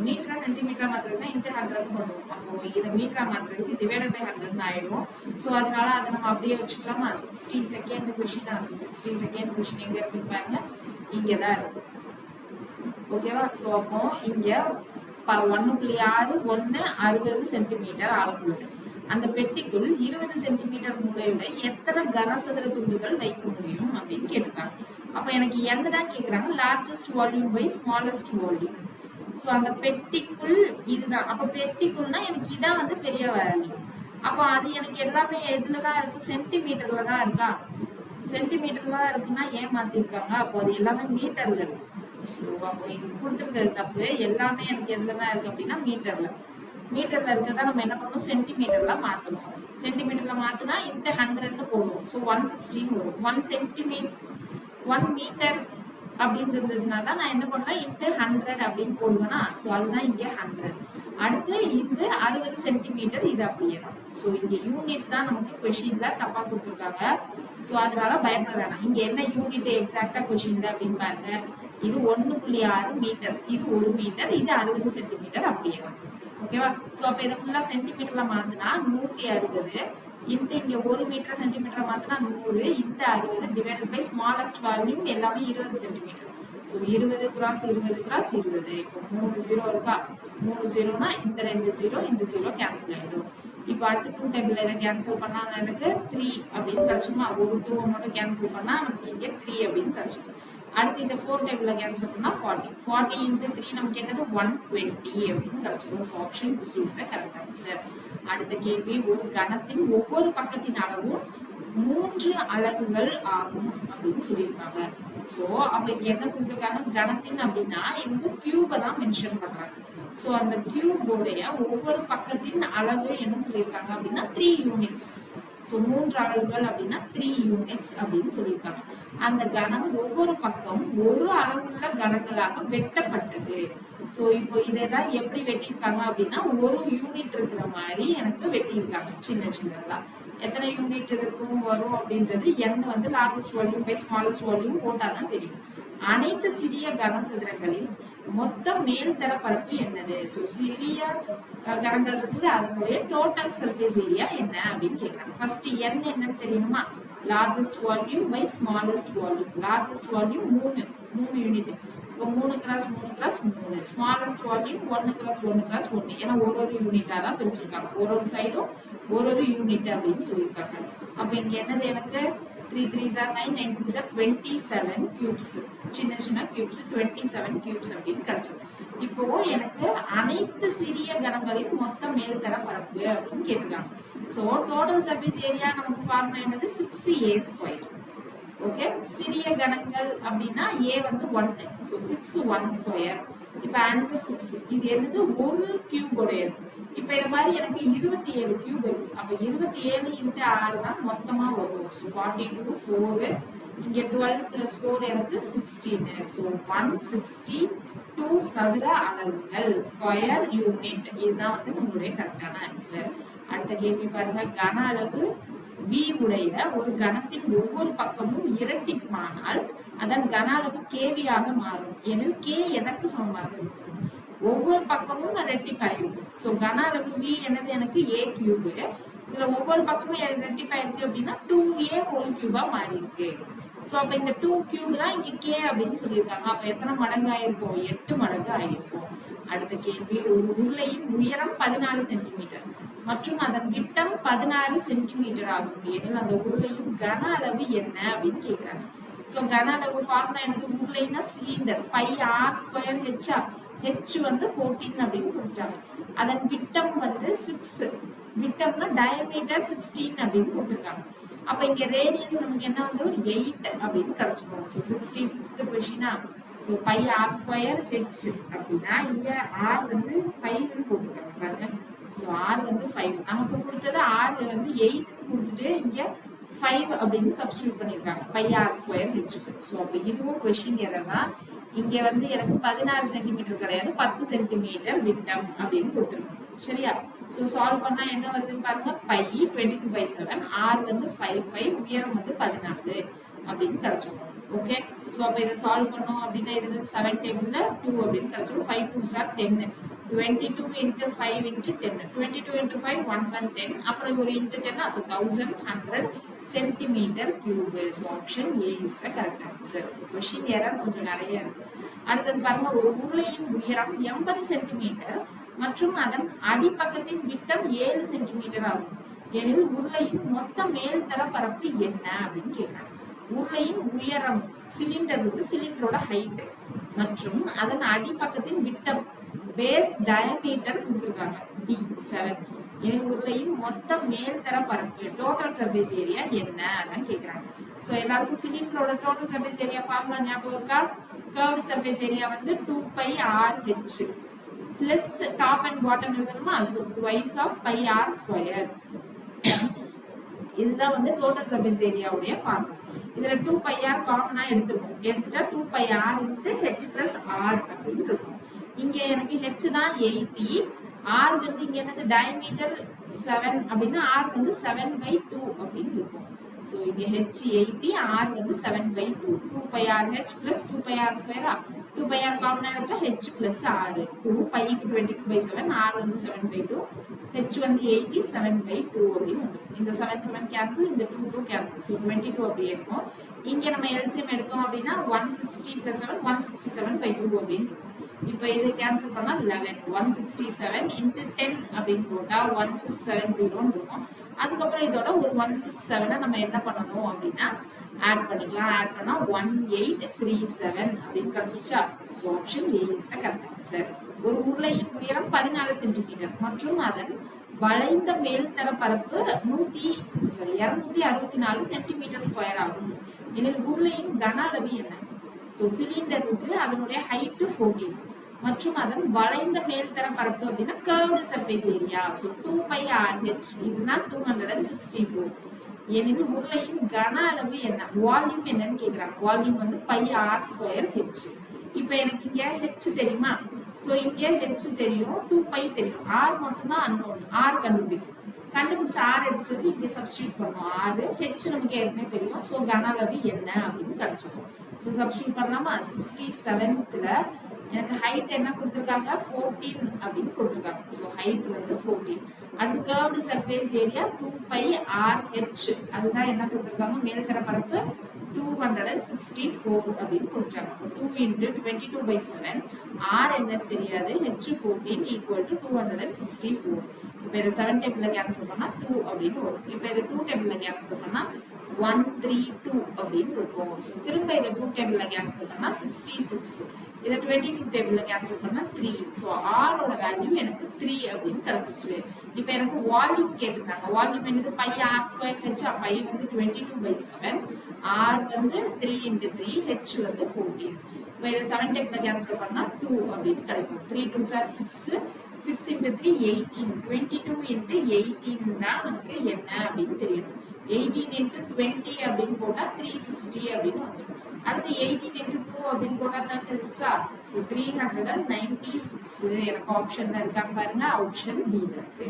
மீட்டரா சென்டிமீட்டரா மாத்திரதுன்னா இந்த 100 பண்ணுவோம். அப்போ இதை மீட்டரா மாத்திரதுக்கு டிவைடட் பை 100 ஆயிடும். ஸோ அதனால அதை நம்ம அப்படியே வச்சுக்கலாமா? 60 செகண்ட் கொஸ்டின். 60 செகண்ட் கொஸ்டின் எங்க இருக்குன்னு பாருங்க, இங்கதான் இருக்கு. ஓகேவா? ஸோ அப்போ இங்க 1.6 60 சென்டிமீட்டர் ஆழமுள்ளது. அந்த பெட்டிக்குள் 20 சென்டிமீட்டர் மூளையுள்ள எத்தனை கனசதுர துண்டுகள் வைக்க முடியும் அப்படின்னு கேட்டிருக்காங்க. அப்ப எனக்கு என்னதான் கேக்குறாங்க? Largest volume by smallest volume. So அந்த பெட்டிக்குள் இதுதான். அப்ப பெட்டிக்குள்னா எனக்கு இதான் வந்து பெரிய வேல்யூ. அப்போ அது எனக்கு எல்லாமே எதுலதான் இருக்கு? சென்டிமீட்டர்ல தான் இருக்கா? சென்டிமீட்டர்ல தான் இருக்குன்னா ஏன் மாத்திருக்காங்க? அப்போ அது எல்லாமே மீட்டர்ல இருக்கு. ஸோ அப்போ இங்க கொடுத்துருக்கிறது தப்பு. எல்லாமே எனக்கு எதுல தான் இருக்கு அப்படின்னா மீட்டர்ல. மீட்டர்ல இருக்கிறதா நம்ம என்ன பண்ணணும், சென்டிமீட்டர்ல மாத்தணும். சென்டிமீட்டர்ல மாத்தினா இந்த 100ன்னு போடுவோம். ஸோ 116 வரும். 1 மீட்டர் அப்படின்னு இருந்ததுனால நான் என்ன பண்ணுவேன், இன்ட்டு 100 அப்படின்னு போடுவேன்னா, ஸோ அதுதான் இங்கே 100. அடுத்து இது 60 சென்டிமீட்டர், இது அப்படியே தான். ஸோ இங்க யூனிட் தான் நமக்கு கொஸ்டின்ல தப்பா கொடுத்துருக்காங்க. ஸோ அதனால பயப்பட வேணாம். இங்க என்ன யூனிட் எக்ஸாக்டா கொஸ்டின்ல அப்படின்னு பாருங்க. இது 1.6 மீட்டர், இது 1 மீட்டர், இது 60 சென்டிமீட்டர், அப்படியே தான். ஓகேவா? ஸோ அப்ப இதை ஃபுல்லா சென்டிமீட்டர்ல மாத்தினா 160 இன்ட்டு இங்க 1 மீட்டர் சென்டிமீட்டர் மாத்தினா 100 into 60 divided by smallest volume எல்லாமே 20 சென்டிமீட்டர். So 20 cross 20 cross 20. இப்போ 3 0 இருக்கா? 3 0னா இந்த 2 0 இந்த 0 கேன்சல் ஆயிடும். இப்போ அடுத்து 2 டேபிள்ல இதை கேன்சல் பண்ணா எனக்கு 3 அப்படின்னு கிடைச்சுமா? ஒரு 2 மட்டும் கேன்சல் பண்ணா நமக்கு இங்க 3 அப்படின்னு கிடைச்சிடும். அடுத்து இந்த 4 டேபிள்ல கேன்சல் பண்ணா 40 இன்ட்டு 3 நமக்கு என்னது 120 அப்படின்னு கிடைச்சிடும். So option D is the correct answer. அடுத்த கேள்வி, ஒரு கணத்தின் ஒவ்வொரு பக்கத்தின் அளவும் 3 அலகுகள் ஆகும் அப்படின்னு சொல்லியிருக்காங்க. ஸோ அப்ப இங்க என்ன கொடுத்துருக்காங்க, கணத்தின் அப்படின்னா இவங்க கியூபை தான் மென்ஷன் பண்றாங்க. ஸோ அந்த கியூபோடைய ஒவ்வொரு பக்கத்தின் அளவு என்ன சொல்லியிருக்காங்க அப்படின்னா 3 யூனிட்ஸ். ஸோ 3 அலகுகள் அப்படின்னா 3 யூனிட்ஸ் அப்படின்னு சொல்லியிருக்காங்க. அந்த கணம் ஒவ்வொரு பக்கம் ஒரு அளவுள்ள கணங்களாக வெட்டப்பட்டது. ஸோ இப்போ இதைதான் எப்படி வெட்டியிருக்காங்க அப்படின்னா ஒரு யூனிட் இருக்கிற மாதிரி எனக்கு வெட்டியிருக்காங்க சின்ன சின்னதா. எத்தனை யூனிட் இருக்கும் வரும் அப்படின்றது n வந்து largest volume by smallest volume போட்டாதான் தெரியும். அனைத்து சிறிய கனசதுரங்களின் மொத்த மேல்தர பரப்பு என்னது? ஸோ சிறிய கணங்கள் இருக்குல்ல, அதனுடைய டோட்டல் சர்ஃபேஸ் ஏரியா என்ன அப்படின்னு கேட்கறாங்க. ஃபர்ஸ்ட் n என்னன்னு தெரியணுமா? Largest volume by smallest volume. Largest volume 3 unit. இப்போ 3 cross 3 cross 3. Smallest volume 1 cross 1 cross 1. ஏன்னா ஒரு யூனிட்டா தான் பிரிச்சிருக்காங்க. ஒரு சைடும் ஒரு யூனிட் அப்படின்னு சொல்லியிருக்காங்க. அப்ப இங்க என்னது எனக்கு 3 3s are 9, 9 3s are 27 cubes. சின்ன சின்ன cubes 27 cubes அப்படின்னு கிடைச்சது. இப்போ எனக்கு அனைத்து சிறிய கணங்களின் மொத்த மேல்தர பரப்பு அப்படின்னு கேட்டிருக்காங்க. ஸோ டோட்டல் சர்ஃபேஸ் ஏரியா நமக்கு ஃபார்முலா என்னது 6a². ஓகே, சிறிய கணங்கள் அப்படின்னா a வந்து 1. ஸோ 6 1². இப்போ ஆன்சர் 6. இது என்னது ஒரு கியூப் உடையது. இப்போ இந்த மாதிரி எனக்கு 27 கியூப் இருக்கு. அப்போ 27 இன்ட்டு 6 தான் மொத்தமா வரும். ஸோ 42 4 இங்க 12 பிளஸ் 4 எனக்கு 16. ஸோ 162 சதுர அலகுகள் ஸ்கொயர் யூனிட். இதுதான் வந்து நம்மளுடைய கரெக்டான ஆன்சர். அடுத்த கேள்வி பாருங்க, கன அளவு v உடைய ஒரு கணத்தின் ஒவ்வொரு பக்கமும் இரட்டிப்பானால் அதன் கன அளவு kv ஆக மாறும். எனில் k எதற்கு சமமாக இருக்கும்? ஒவ்வொரு பக்கமும் ரெட்டிப்பாயிருக்கு. ஸோ கன அளவு v என்னது எனக்கு a கியூபு. இதுல ஒவ்வொரு பக்கமும் ரெட்டிப்பாயிருக்கு அப்படின்னா 2a ஹோல் கியூபா மாறி இருக்கு. ஸோ அப்ப இந்த 2 கியூப் தான் இங்க k அப்படின்னு சொல்லியிருக்காங்க. அப்ப எத்தனை மடங்கு ஆயிருக்கும்? 8 மடங்கு ஆயிருக்கும். அடுத்த கேள்வி, ஒரு உருளையின் உயரம் 14 சென்டிமீட்டர் மற்றும் அதன் விட்டம் 16 சென்டிமீட்டர் ஆகும். எனில் அந்த உருளையின் கன அளவு என்ன அப்படின்னு கேட்கிறாங்க. ஸோ கன அளவு ஃபார்முலா என்னது? உருளைன்னா சிலிண்டர் பை r²h. h வந்து 14 அப்படின்னு கொடுத்துட்டாங்க. அதன் விட்டம் வந்து 6. விட்டம்னா டயமீட்டர் 16 அப்படின்னு கொடுத்துருக்காங்க. அப்ப இங்க ரேடியஸ் நமக்கு என்ன வந்துடும்? 8 அப்படின்னு கிடைச்சிடும். So 65th கொஸ்டினா. So by r²h அப்படின்னா இங்க r வந்து 5 போட்டுருக்காங்க பாருங்க. ஸோ r வந்து 5. நமக்கு கொடுத்தது r வந்து 8 கொடுத்துட்டு இங்க 5 அப்படின்னு சப்ஸ்டியூட் பண்ணியிருக்காங்க பை r²h. ஸோ அப்போ இதுவும் கொஸ்டின் எரர் தான். இங்க வந்து எனக்கு 16 சென்டிமீட்டர் கிடையாது, 10 சென்டிமீட்டர் விட்டம் அப்படின்னு கொடுத்துருக்கோம். சரியா? ஸோ சால்வ் பண்ணா என்ன வருதுன்னு பாருங்க. பை 22/7, r வந்து 5 உயரம் வந்து 14 அப்படின்னு கிடைச்சிடும். ஓகே, ஸோ அப்போ இதை சால்வ் பண்ணோம் அப்படின்னா இது 7 டேபிள்ல 2 அப்படின்னு கிடைச்சிடும். 5 2s are 10. 22 into 5 into 10. 22 into 5 110. அப்புறம் ஒரு into 10, so 1100 centimetre cube. So option A is the correct answer. So question error கொஞ்சம் நிறைய இருக்கு. அடுத்தது பாருங்க, ஒரு உருளையின் உயரம் 80 சென்டிமீட்டர் மற்றும் அதன் அடிப்பக்கத்தின் விட்டம் 7 சென்டிமீட்டர் ஆகும். எனில் உருளையின் மொத்த மேல்தர பரப்பு என்ன அப்படின்னு கேட்கிறாங்க. உருளையின் உயரம், சிலிண்டர் வந்து சிலிண்டரோட ஹைட் மற்றும் அதன் அடிப்பக்கத்தின் விட்டம் பேஸ் டயமீட்டர் கொடுத்துருக்காங்க d7. எனில் உருளையின் மொத்த மேல்தர பரப்பு டோட்டல் சர்ஃபேஸ் ஏரியா என்ன அதான் கேட்குறாங்க. ஸோ எல்லாருக்கும் சிலிண்டரோட டோட்டல் சர்ஃபேஸ் ஏரியா ஃபார்முலா ஞாபகம் இருக்கா? curved surface area வந்து 2 pi r h plus top and bottom எழுதணுமா, so twice of pi r square. இதுதான் வந்து டோட்டல் சர்ஃபேஸ் ஏரியாவுடைய ஃபார்முலா. இதுல 2 pi r காமனா எடுத்துப்போம். எடுத்துட்டா 2 pi r into h plus r அப்படின்னு இருக்கும். இங்க எனக்கு h தான் 80, r வந்து இங்க என்னது டயமீட்டர் 7 அப்படின்னா r வந்து 7/2 அப்படின்னு இருக்கும். So இங்க h 80, r வந்து 7/2. 2 pi r h plus 2 pi r square. 2 pi r காமனா எடுத்தா h plus r. 2 pi க்கு 22/7, r வந்து 7/2. h வந்து 80, 7/2 அப்படின்னு வந்துரும். இந்த 7 7 கேன்சல், இந்த 2 2 கேன்சல். So 22 அப்படியே இருக்கும். இங்க நம்ம LCM எடுத்தோம் அப்படின்னா 160 plus 7 167/2 அப்படின்னு இருக்கும். இப்போ இது கேன்சல் பண்ணா 11. 167 into 10 அப்படின்னு போட்டா 1670 இருக்கும். அதுக்கப்புறம் இதோட ஒரு 167 நம்ம என்ன பண்ணணும் அப்படின்னா ஆட் பண்ணிக்கலாம். ஆட் பண்ணா 1837 அப்படின்னு கிடைச்சிருச்சா? So option A is the correct answer. ஒரு உருளையின் உயரம் 14 சென்டிமீட்டர் மற்றும் அதன் வளைந்த மேல்தர பரப்பு 264 சென்டிமீட்டர் ஸ்கொயர் ஆகும் எனில் உருளையின் கன அளவு என்ன? ஸோ சிலிண்டருக்கு அதனுடைய ஹைட் 14 மற்றும் அதன் வளைந்த மேல்தர பரப்பு அப்படின்னா curved surface area. So 2 pi RH இதுதான் 264 எனில் உருளையின் கன அளவு என்ன? வால்யூம் என்னன்னு கேட்குறாங்க. வால்யூம் வந்து pi r square h. இப்போ எனக்கு இங்க h தெரியுமா? ஸோ இங்க h தெரியும், 2 pi தெரியும், r மட்டும் தான் அன்னோன். r கண்டுபிடிக்கும். கண்டுபிடிச்சு r எடுத்துட்டு இங்க சப்ஸ்டியூட் பண்ணுவோம். r h நமக்கு ஏற்கனவே தெரியும். ஸோ கன அளவு என்ன அப்படின்னு கிடைச்சிடும். ஸோ சப்ஸ்டியூட் பண்ணலாமா? 67ல எனக்கு ஹைட் என்ன கொடுத்துருக்காங்க? 14 அப்படின்னு கொடுத்துருக்காங்க. ஸோ ஹைட் வந்து 14. அடுத்து curved surface area 2 pi r h அதுதான் என்ன கொடுத்துருக்காங்க? மேல்தர பரப்பு 264 அப்படின்னு கொடுத்தாங்க. 2 into 22/7 r என்னன்னு தெரியாது, h 14 equal to 264. இப்போ இதை 7 டேபிள்ல கேன்சல் பண்ணா 2 அப்படின்னு வரும். இப்போ இதை 2 டேபிள்ல கேன்சல் பண்ணா 132 அப்படின்னு இருக்கும். ஸோ திரும்ப இதை 2 டேபிள்ல கேன்சல் பண்ணா 66. இதை 22 டேபிள்ல கேன்சல் பண்ணா 3. ஸோ ஆரோட வேல்யூ எனக்கு 3 அப்படின்னு கிடைச்சிச்சு. இப்போ எனக்கு வால்யூம் கேட்டிருந்தாங்க. வால்யூம் என்னது? pi r square h. pi வந்து 22/7, r வந்து 3 into 3, h வந்து 14. இப்போ இதை 7 டேபிள்ல கேன்சல் பண்ணா 2 அப்படின்னு கிடைக்கும். 3 2s are 6, 6 into 3 18, 22 into 18 தான் நமக்கு என்ன அப்படின்னு தெரியணும். 18 into 20 அப்படின்னு போட்டா 360 அப்படின்னு வந்துடும். அடுத்து 18 into 2 அப்படின்னு போட்டா 36. ஸோ 396 எனக்கு ஆப்ஷன்ல இருக்காங்க பாருங்க. ஆப்ஷன் பி இருக்கு.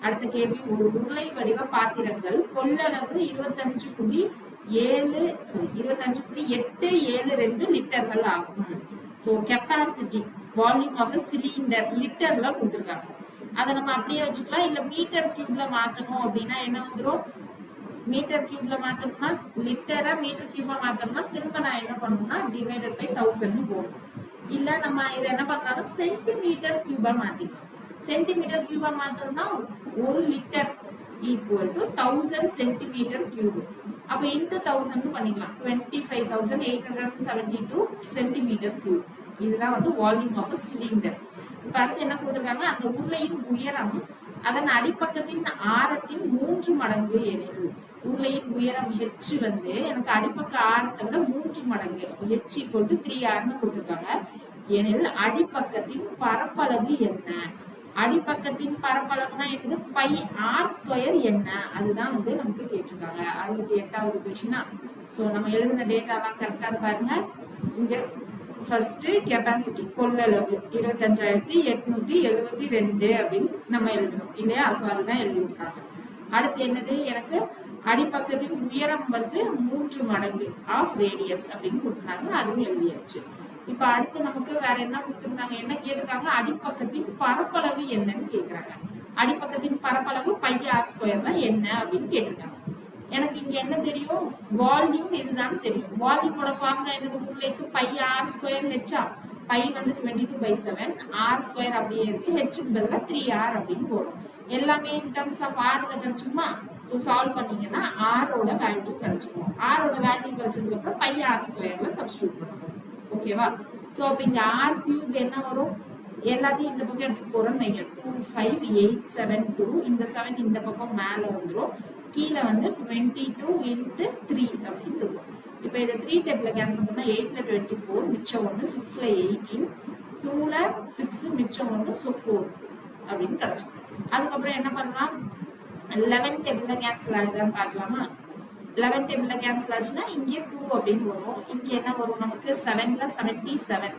அடுத்த கேள்வி, ஒரு உருளை வடிவ பாத்திரங்கள் கொள்ளளவு 25.872 லிட்டர்கள் ஆகும். So capacity volume of cylinder லிட்டர்ல கொடுத்துருக்காங்க. அதை நம்ம அப்படியே வச்சுக்கலாம். இல்ல மீட்டர் கியூப்ல மாத்தணும் அப்படின்னா என்ன வந்துடும்? மீட்டர் கியூப்ல மாத்தணும்னா லிட்டரை மீட்டர் கியூபா மாத்தணும்னா திரும்ப நான் என்ன பண்ணணும்னா டிவைடட் பை 1000 போடணும். இல்ல நம்ம இதை என்ன பண்ணலாம்னா சென்டிமீட்டர் கியூபா மாத்திக்கலாம். சென்டிமீட்டர் கியூபா மாத்தணும்னா 1 litre equal to 1000 centimetre cube. அப்ப இன்டு 1000 பண்ணிக்கலாம். 25,872 சென்டிமீட்டர் கியூப். இதுதான் வந்து வால்யூம் ஆஃப் சிலிண்டர். இப்ப அடுத்து என்ன கொடுத்துருக்காங்க? அந்த உருளையின் உயரம் அதன் அடிப்பக்கத்தின் ஆரத்தின் 3 மடங்கு எனில் உருளையின் உயரம் h வந்து எனக்கு அடிப்பக்க ஆரத்தை விட 3 மடங்கு. h equal to 3r கொடுத்துருக்காங்க. எனில் அடிப்பக்கத்தின் பரப்பளவு என்ன? அடிப்பக்கத்தின் பரப்பளவுனா என்னது? pi r ஸ்கொயர் என்ன? அதுதான் வந்து நமக்கு கேட்டிருக்காங்க. 68வது கொஸ்டினா. ஸோ நம்ம எழுதின டேட்டாலாம் கரெக்டாக பாருங்க. இங்க ஃபர்ஸ்ட் கெப்பாசிட்டி கொள்ளளவு 25,872 அப்படின்னு நம்ம எழுதணும் இல்லையா? ஸோ அதுதான் எழுதியிருக்காங்க. அடுத்து என்னது? எனக்கு அடிப்பக்கத்தின் உயரம் வந்து 3 மடங்கு ஆஃப் ரேடியஸ் அப்படின்னு கொடுத்துருந்தாங்க. அதுவும் எழுதியாச்சு. இப்ப அடுத்து நமக்கு வேற என்ன கொடுத்துருந்தாங்க? என்ன கேட்டிருக்காங்க? அடிப்பக்கத்தின் பரப்பளவு என்னன்னு கேக்குறாங்க. அடிப்பக்கத்தின் பரப்பளவு pi r ஸ்கொயர் தான் என்ன அப்படின்னு கேட்டிருக்காங்க. எனக்கு இங்க என்ன தெரியும்? வால்யூம் இதுதான் தெரியும். வால்யூமோட ஃபார்முலா என்னது? உருளைக்கு pi r square h. pi வந்து 22/7, r ஸ்கொயர் அப்படியே இருக்கு, h க்கு பதிலா 3r அப்படின்னு போடும். எல்லாமே இன் டர்ம்ஸ் ஆஃப் r ல கிடைச்சுமா? ஸோ சால்வ் பண்ணீங்கன்னா r ஓட வேல்யூ கிடைச்சிடும். r ஓட வேல்யூ கிடைச்சதுக்கு அப்புறம் pi r ஸ்கொயர்ல சப்ஸ்டிட்யூட் பண்ணணும். ஓகேவா? ஸோ அப்ப இங்க r கியூப் என்ன வரும்? எல்லாத்தையும் இந்த பக்கம் எடுத்து போறோம்னு வைங்க. 25872. இந்த 7 இந்த பக்கம் மேல வந்துடும். கீழே வந்து 22 into 3 அப்படின்னு இருக்கும். இப்போ இதை 3 டேபிளில் கேன்சல் பண்ணால் 8ல் 24 மிச்சம் 1, 6ல் 18, 2ல் 6 மிச்சம் 1, ஸோ 4 அப்படின்னு கிடச்சிடும். அதுக்கப்புறம் என்ன பண்ணலாம், 11 டேபிளில் கேன்சல் ஆகுதான்னு பார்க்கலாமா. 11 டேபிளில் கேன்சல் ஆச்சுன்னா இங்கே 2 அப்படின்னு வரும். இங்கே என்ன வரும் நமக்கு, 7ல் 77,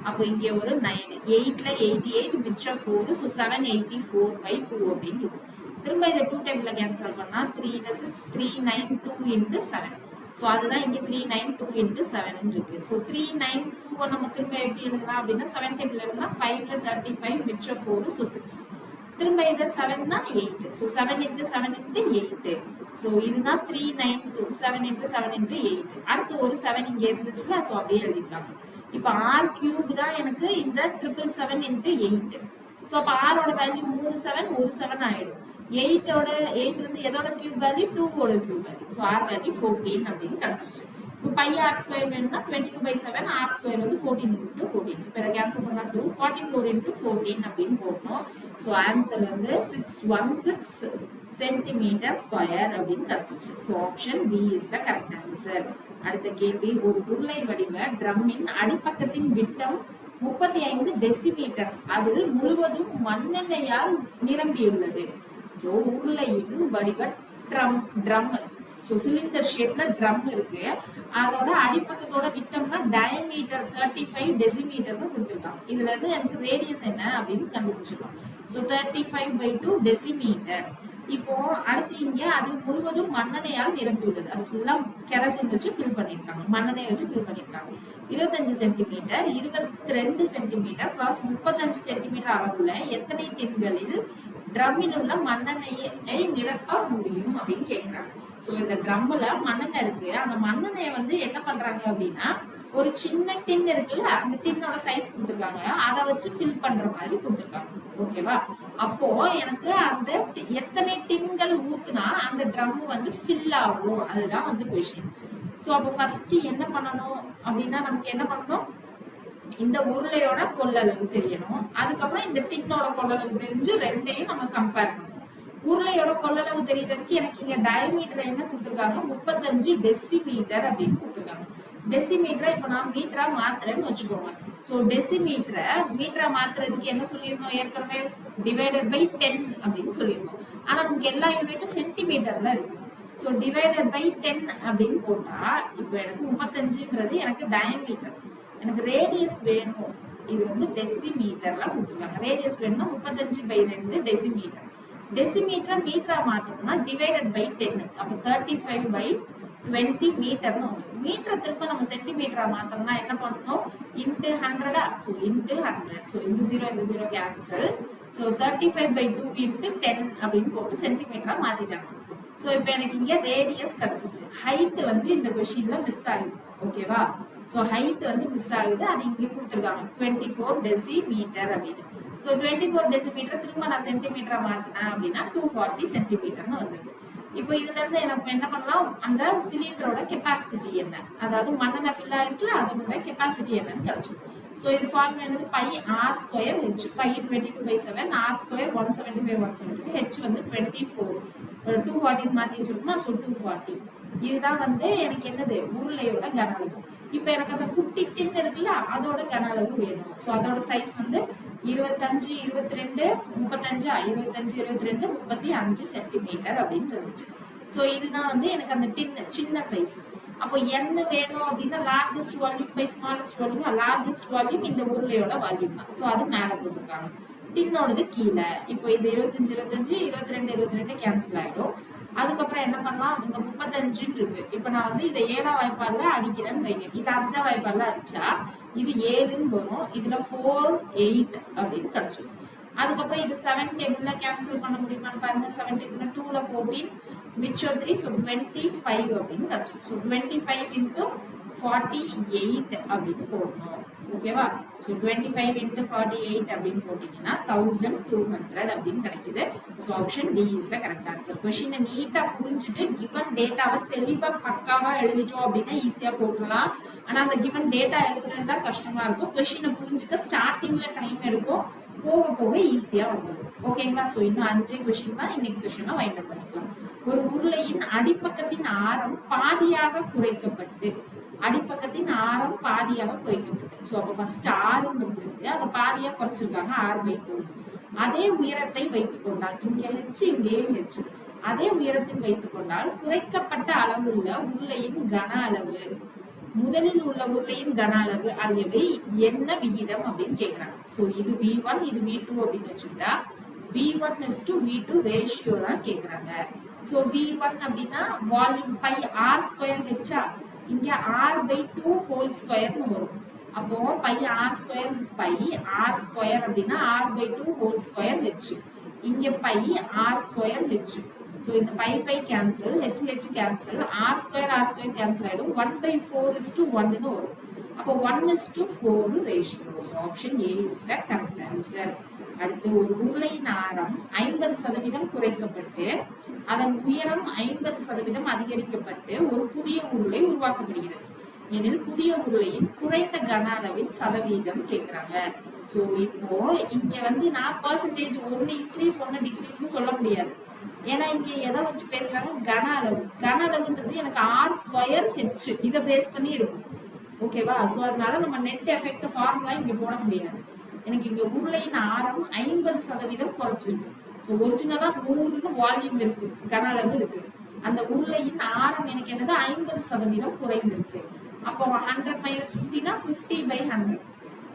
அப்போ இங்கே ஒரு 9, 8ல் 88 மிச்சம் 4, ஸோ 784/2 அப்படின்னு இருக்கும். திரும்ப இதை 2 டேபிளில் கேன்சல் பண்ணால் 3ல் 6, 392 into 7, ஸோ அதுதான் இங்கே 392 into 7 இருக்கு. ஸோ 392 நம்ம திரும்ப எப்படி எழுதலாம் அப்படின்னா 7 டேபிள் எழுதலாம். 5ல் 35 மிச்சம் 4, ஸோ 6. திரும்ப இதை 7னா 8, ஸோ 7 into 7 into 8, ஸோ இதுதான் 392, 7 into 7 into 8. அடுத்து ஒரு 7 இங்கே இருந்துச்சுல, ஸோ அப்படியே எழுதிருக்காங்க. இப்போ ஆர் கியூப் தான் எனக்கு இந்த 777 into 8. ஸோ அப்போ ஆரோட வேல்யூ 3 7 1 7 ஆயிடும். 8 வந்து எதோட கியூப் வேல்யூ, 2ஓட cube value. So R value 14 அப்படின்னு கிடைச்சிருச்சு. இப்போ பை ஆர் ஸ்கொயர் வேணும்னா 22/7, ஆர் ஸ்கொயர் வந்து 14 into 14. இப்போ இதை கேன்சல் பண்ணால் 44 into 14 அப்படின்னு போடணும். ஸோ ஆன்சர் வந்து 616 சென்டிமீட்டர் ஸ்கொயர் அப்படின்னு கிடைச்சிருச்சு. So option B is the correct answer. அடுத்த கேள்வி, ஒரு உருளை வடிவ ட்ரம்மின் அடிப்பக்கத்தின் விட்டம் 35 டெசிமீட்டர், அதில் முழுவதும் மண்ணெண்ணெயால் நிரம்பியுள்ளது. ஸோ உருளையின் வடிவ ட்ரம், ஸோ சிலிண்டர் ஷேப்ல ட்ரம் இருக்கு. அதோட அடிப்பக்கத்தோட விட்டம்னா டயமீட்டர் 35 டெசிமீட்டர்னு கொடுத்துருக்காங்க. இதுல இருந்து எனக்கு ரேடியஸ் என்ன அப்படின்னு கண்டுபிடிச்சிடலாம். So 35/2 decimetre. இப்போ அடுத்து இங்க அது முழுவதும் மண்ணெண்ணெயால் நிரம்பியுள்ளது. அது ஃபுல்லா கெரசின் வச்சு ஃபில் பண்ணிருக்காங்க, மண்ணெண்ணெய் வச்சு ஃபில் பண்ணிருக்காங்க. 25 சென்டிமீட்டர், 22 சென்டிமீட்டர் பிளஸ் 35 சென்டிமீட்டர் அளவுல எத்தனை டின்களில் ட்ரம்மில் உள்ள மண்ணெண்ணெயை நிரப்ப முடியும் அப்படின்னு கேட்குறாங்க. ஸோ இந்த ட்ரம்மில் மண்ணெண்ணெய் இருக்கு. அந்த மண்ணெண்ணெயை வந்து என்ன பண்றாங்க அப்படின்னா, ஒரு சின்ன டின் இருக்குல்ல, அந்த டின்னோட சைஸ் கொடுத்துருக்காங்க, அதை வச்சு ஃபில் பண்ற மாதிரி கொடுத்துருக்காங்க. ஓகேவா? அப்போ எனக்கு அந்த எத்தனை டின்கள் ஊத்துனா அந்த ட்ரம் வந்து ஃபில் ஆகும், அதுதான் வந்து கொஸ்டின். ஸோ அப்போ ஃபர்ஸ்ட் என்ன பண்ணணும் அப்படின்னா, நமக்கு என்ன பண்ணணும், இந்த உருளையோட கொள்ளளவு தெரியணும். அதுக்கப்புறம் இந்த டின்னோட கொள்ளளவு தெரிஞ்சு ரெண்டையும் நம்ம கம்பேர் பண்ணணும். உருளையோட கொள்ளளவு தெரியறதுக்கு எனக்கு இங்க டயமீட்டர் என்ன கொடுத்துருக்காங்க, 35 டெசிமீட்டர் அப்படின்னு கொடுத்துருக்காங்க. டெசிமீட்டரை இப்போ நான் மீட்டரா மாத்துறேன்னு வச்சுக்கோங்க. ஸோ டெசிமீட்டரை மீட்டரா மாத்துறதுக்கு என்ன சொல்லியிருந்தோம் ஏற்கனவே, டிவைடட் பை 10 அப்படின்னு சொல்லியிருந்தோம். ஆனா நமக்கு எல்லா யூனிட்டும் சென்டிமீட்டர்ல இருக்கு. ஸோ டிவைடட் பை 10 அப்படின்னு போட்டா இப்போ எனக்கு 35ங்கிறது எனக்கு டயமீட்டர். எனக்கு ரேடியஸ் வேணும், இது வந்து டெசிமீட்டர்ல கொடுத்துருக்காங்க. ரேடியஸ் வேணும்னா 35/2 டெசிமீட்டர். டெசிமீட்டர் மீட்டரா மாத்தோம்னா டிவைடட் பை 10, அப்போ 35/20 மீட்டர்னு வரும். மீட்டரை திரும்ப நம்ம சென்டிமீட்டரா மாத்தோம்னா என்ன பண்ணணும், இன்ட்டு 100, ஸோ இன்ட்டு 100. ஸோ இந்த 0 கேன்சல். ஸோ 35/2 இன்ட்டு 10 அப்படின்னு போட்டு சென்டிமீட்டரா மாத்திட்டாங்க. ஸோ இப்போ எனக்கு இங்க ரேடியஸ் கிடைச்சிருச்சு. ஹைட் வந்து இந்த கொஸ்டின்ல மிஸ் ஆகுது. ஓகேவா? ஸோ ஹைட் வந்து மிஸ் ஆகுது, அது இங்கே கொடுத்துருக்காங்க 24 டெசிமீட்டர் அப்படின்னு. ஸோ 24 டெசிமீட்டர் திரும்ப நான் சென்டிமீட்டரா மாத்தினேன் அப்படின்னா 240 சென்டிமீட்டர்னு வந்துருக்கு. இப்போ இதுல இருந்து எனக்கு என்ன பண்ணலாம், அந்த சிலிண்டரோட கெப்பாசிட்டி என்ன, அதாவது மண்ணெண்ணெய் ஃபில் ஆயிருக்குல அதோட கெப்பாசிட்டி என்னன்னு கிடைச்சிடும். ஸோ இது ஃபார்முலா என்னது, pi r square h. Pi 22/7, r square 175/175, h வந்து 24, 240 மாத்தி வச்சிருக்கோம்னா, ஸோ 240. இதுதான் வந்து எனக்கு என்னது, உருளையோட கன அளவு. இப்போ எனக்கு அந்த குட்டி டின் இருக்குல்ல, அதோட கன அளவு வேணும். ஸோ அதோட சைஸ் வந்து 25 22 35 25 22 35 சென்டிமீட்டர் அப்படின்னு இருந்துச்சு. ஸோ இதுதான் வந்து எனக்கு அந்த டின் சின்ன சைஸ். அப்போ என்ன வேணும் அப்படின்னா, largest volume by smallest volume. Largest volume இந்த உருளையோட வால்யூம் தான். ஸோ அது மேலே போட்டிருக்காங்க, டின்னோடது கீழே. இப்போ இது 25 22 22 22 கேன்சல் ஆயிடும். அதுக்கப்புறம் என்ன பண்ணலாம், இந்த 35 இருக்கு. இப்போ நான் வந்து இதை 7ஆம் வாய்ப்பாடுல அடிக்கிறேன்னு வைங்க. இது 5ஆம் வாய்ப்பாடுல அடிச்சா இது 7ன்னு வரும், இதுல 4 8 அப்படின்னு கிடைச்சிடும். அதுக்கப்புறம் இது 7 டேபிள்ல கேன்சல் பண்ண முடியுமான்னு பாருங்க. 7 டேபிள்ல 2ல 14 மிச்சம் 3, ஸோ 25 அப்படின்னு கிடைச்சிடும். ஸோ 25 into 48 அப்படின்னு போடணும். ஓகேவா? ஸோ 25 into 48 அப்படின்னு போட்டீங்கன்னா 1200 அப்படின்னு கிடைக்குது. So option D is the correct answer. கொஸ்டினை நீட்டா புரிஞ்சுட்டு கிவன் டேட்டாவை தெளிவா பக்காவா எழுதிட்டோம் அப்படின்னா ஈஸியா போட்டுடலாம். ஆனா அந்த கிவன் டேட்டா எழுதுறது தான் கஷ்டமா இருக்கும். கொஸ்டினை புரிஞ்சுக்க ஸ்டார்டிங்ல டைம் எடுக்கும், போக போக ஈஸியா வந்துடும். ஓகேங்களா? ஸோ இன்னும் 5 கொஸ்டின் தான் இன்னைக்கு செஷனை வைண்ட் அப் பண்ணிக்கலாம். ஒரு உருளையின் அடிப்பக்கத்தின் ஆரம் பாதியாக குறைக்கப்பட்டு அடிப்பக்கத்தின் ஆரம் பாதியாக குறைக்கப்பட்டு. ஸோ அப்போ ஃபர்ஸ்ட் ஆறுன்னு இருக்கு, அதை பாதியா குறைச்சிருக்காங்க r/2. அதே உயரத்தை வைத்துக் கொண்டால், இங்க h இங்கே h, அதே உயரத்தில் வைத்துக் கொண்டால் குறைக்கப்பட்ட அளவுள்ள உருளையின் கன அளவு, முதலில் உள்ள உருளையின் கன அளவு ஆகியவை என்ன விகிதம் அப்படின்னு கேக்குறாங்க. ஸோ இது v1 இது v2 அப்படின்னு வச்சுக்கிட்டா v1:v2 ரேஷியோ தான் கேக்குறாங்க. ஸோ v1 அப்படின்னா வால்யூம் பை r²h, இங்க r/2 ஹோல் ஸ்கொயர்னு வரும். அப்போ பை r² அப்படின்னா r/2 ஹோல் ஸ்கொயர் h, இங்க பை r²h. ஸோ இந்த by cancel, h cancel, r² cancel ஆயிடும், 1/4:1 வரும். அப்போ 1:4 ratio. So option A is the correct answer. அடுத்து ஒரு உருளையின் ஆரம் 50% குறைக்கப்பட்டு அதன் உயரம் 50% அதிகரிக்கப்பட்டு ஒரு புதிய உருளை உருவாக்கப்படுகிறது எனில் புதிய உருளையின் குறைந்த கன அளவின் சதவீதம் கேட்கிறாங்க. ஸோ இப்போ இங்க வந்து நான் பெர்சன்டேஜ் ஒன்னு இன்க்ரீஸ் ஒன்னு டிக்ரீஸ்னு சொல்ல முடியாது. ஏன்னா இங்க எதை வச்சு பேசுறாங்க, கன அளவு. கன அளவுன்றது எனக்கு r²h இதை பேஸ் பண்ணி இருக்கும். ஓகேவா? ஸோ அதனால நம்ம நெட் எஃபெக்ட் ஃபார்முலா இங்க போட முடியாது. எனக்கு இங்க உருளையின் ஆரம் 50% குறைச்சிருக்கு. ஸோ ஒரிஜினலா 100ன்னு வால்யூம் இருக்கு, கன அளவு இருக்கு. அந்த உருளையின் ஆரம் எனக்கு என்னது 50% குறைந்திருக்கு. அப்போ 100 - 50 50/100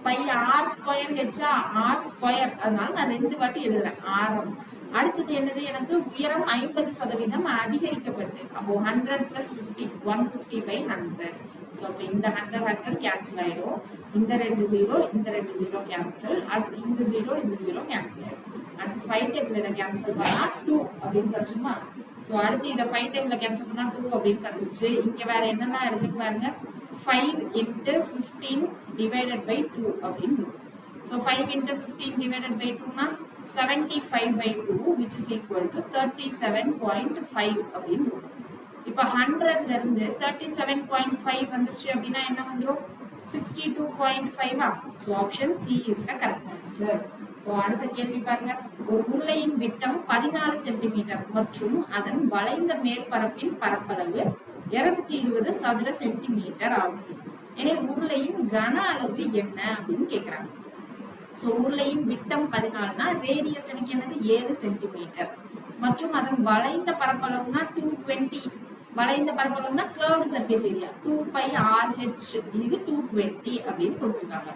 பை r²h, r², அதனால நான் 2 வாட்டி எழுதுறேன் ஆரம். அடுத்தது என்னது, எனக்கு உயரம் 50% அதிகரிக்கப்பட்டு, அப்போ 100 + 50 150/100. ஸோ அப்போ இந்த 100 கேன்சல் ஆயிடும், இந்த 2 0 இந்த 2 0 கேன்சல், அடுத்து இந்த 0 இந்த 0 கேன்சல் ஆயிடும். அடுத்து 5 டேபிள் இதை கேன்சல் பண்ணா 2 அப்படின்னு கிடைச்சுமா. ஸோ அடுத்து இதை 5 டேபிள் கேன்சல் பண்ணா 2 அப்படின்னு கிடைச்சிச்சு. இங்க வேற என்னெல்லாம் இருக்குன்னு பாருங்க, 5 × 15 ÷ 2 அப்படின்னு இருக்கும். So 5 × 15 ÷ 2 75/2 which is equal to 37.5 அப்படின்னு இருக்கும். இப்போ 100ல இருந்து 37.5 வந்துருச்சு அப்படின்னா என்ன வந்துரும், 62.5. So option C is the correct answer. So அடுத்த கேள்வி பாருங்க, ஒரு உருளையின் விட்டம் 14 சென்டிமீட்டர் மற்றும் அதன் வளைந்த மேற்பரப்பின் பரப்பளவு 220 சதுர சென்டிமீட்டர் ஆகும் எனில் உருளையின் கன அளவு என்ன அப்படின்னு கேக்குறாங்க. ஸோ உருளையின் விட்டம் 14னா ரேடியஸ் எனக்கு என்னது 7 சென்டிமீட்டர் மற்றும் அதன் வளைந்த பரப்பளவுனா 220, வளைந்த பரப்பளவுனா கர்வ்டு சர்ஃபேஸ் ஏரியா 2πrh, இது 220 அப்படின்னு கொடுத்துருக்காங்க.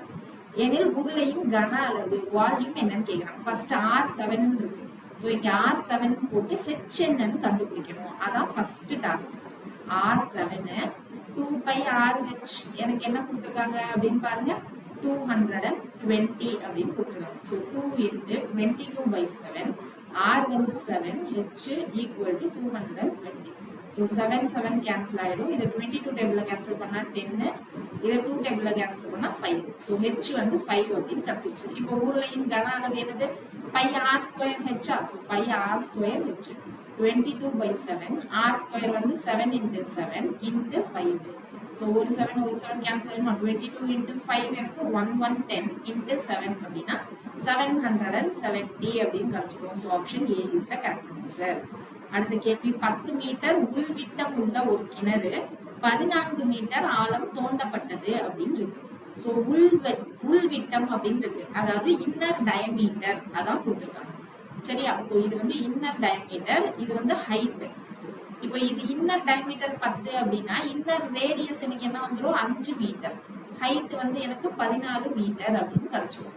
எனில் உருளையின் கன அளவு வால்யூம் என்னன்னு கேக்குறாங்க. ஃபர்ஸ்ட் r7 இருக்கு. ஸோ இங்க r7 போட்டு h என்னன்னு கண்டுபிடிக்கணும். அதான் ஃபர்ஸ்ட் டாஸ்க். r7 2πrh எனக்கு என்ன கொடுத்துருக்காங்க அப்படின்னு பாருங்க, 220 அப்படின்னு கொடுத்துருக்காங்க. ஸோ 2 × 22/7, r வந்து 7, h = 220. ஸோ 7 7 கேன்சல் ஆயிடும். இதை 22 டேபிள்ல கேன்சல் பண்ணா 10, இதை 2 டேபிள்ல கேன்சல் பண்ணா 5. ஸோ h வந்து 5 அப்படின்னு கிடைச்சிருச்சு. இப்போ உருளையின் கன அளவு என்னது, πr²h. ஸோ πr²h 22/7, r² வந்து 7 × 7 × 5. ஸோ ஒரு 7 கேன்சல் ஆயிடுமா, 22 × 5 எனக்கு 1110 × 7 அப்படின்னா 770 அப்படின்னு கிடைச்சிடும். So option A is the correct answer. அடுத்த கேள்வி, 10 மீட்டர் உள்விட்டம் உள்ள ஒரு கிணறு 14 மீட்டர் ஆழம் தோண்டப்பட்டது அப்படின்னு இருக்கு. ஸோ உள்விட்டம் அப்படின்னு இருக்கு, அதாவது இன்னர் டயமீட்டர் அதான் கொடுத்துருக்காங்க. சரியா? ஸோ இது வந்து இன்னர் டயமீட்டர், இது வந்து ஹைட். இப்போ இது இன்னர் டயமீட்டர் 10 அப்படின்னா இன்னர் ரேடியஸ் எனக்கு என்ன வந்துடும் 5 மீட்டர், ஹைட் வந்து எனக்கு 14 மீட்டர் அப்படின்னு கிடைச்சிடும்.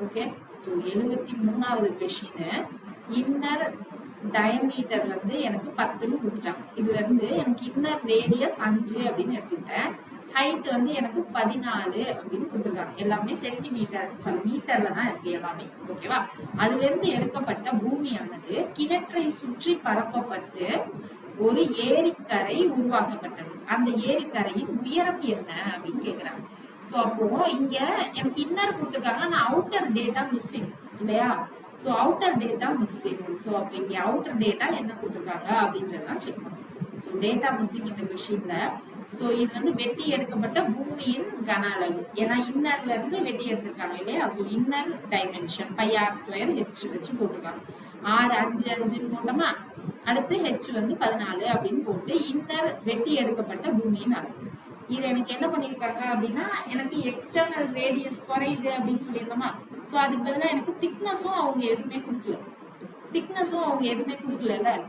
ஓகே. ஸோ 73வது கொஸ்டின், இன்னர் டயமீட்டர் வந்து எனக்கு 10ன்னு கொடுத்துட்டாங்க. இதுல இருந்து எனக்கு இன்னர் ரேடியஸ் 5 அப்படின்னு எடுத்துக்கிட்டேன், ஹைட் வந்து எனக்கு 14 அப்படின்னு கொடுத்துருக்காங்க. எல்லாமே சென்டிமீட்டர், மீட்டர்ல தான் இருக்கு எல்லாமே. ஓகேவா? அதுல இருந்து எடுக்கப்பட்ட பூமியானது கிணற்றை சுற்றி பரப்பப்பட்டு ஒரு ஏரிக்கரை உருவாக்கப்பட்டது. அந்த ஏரிக்கரையின் உயரம் என்ன அப்படின்னு கேக்குறாங்க. ஸோ அப்போ இங்க எனக்கு இன்னர் கொடுத்துருக்காங்க, நான் அவுட்டர் டேட்டா மிஸ்ஸிங் இல்லையா? So outer data missing. So அப்போ இங்க அவுட்டர் டேட்டா என்ன கொடுத்துருக்காங்க அப்படின்றதான் செக் பண்ணும். ஸோ டேட்டா மிஸ்ஸிங் இந்த கொஸ்டின்ல. ஸோ இது வந்து வெட்டி எடுக்கப்பட்ட பூமியின் கன அளவு, ஏன்னா இன்னர்ல இருந்து வெட்டி எடுத்திருக்காங்க இல்லையா? So inner dimension πr² h வச்சு போட்டிருக்காங்க. r 5 5 போட்டோமா, அடுத்து h வந்து 14 அப்படின்னு போட்டு இன்னர் வெட்டி எடுக்கப்பட்ட பூமியின் அளவு. இது எனக்கு என்ன பண்ணிருக்காங்க அப்படின்னா எனக்கு எக்ஸ்டர்னல் ரேடியஸ் குறையுது அப்படின்னு சொல்லியிருந்தோமா. ஸோ அதுக்கு பதிலாக எனக்கு திக்னஸும் அவங்க எதுவுமே கொடுக்கல.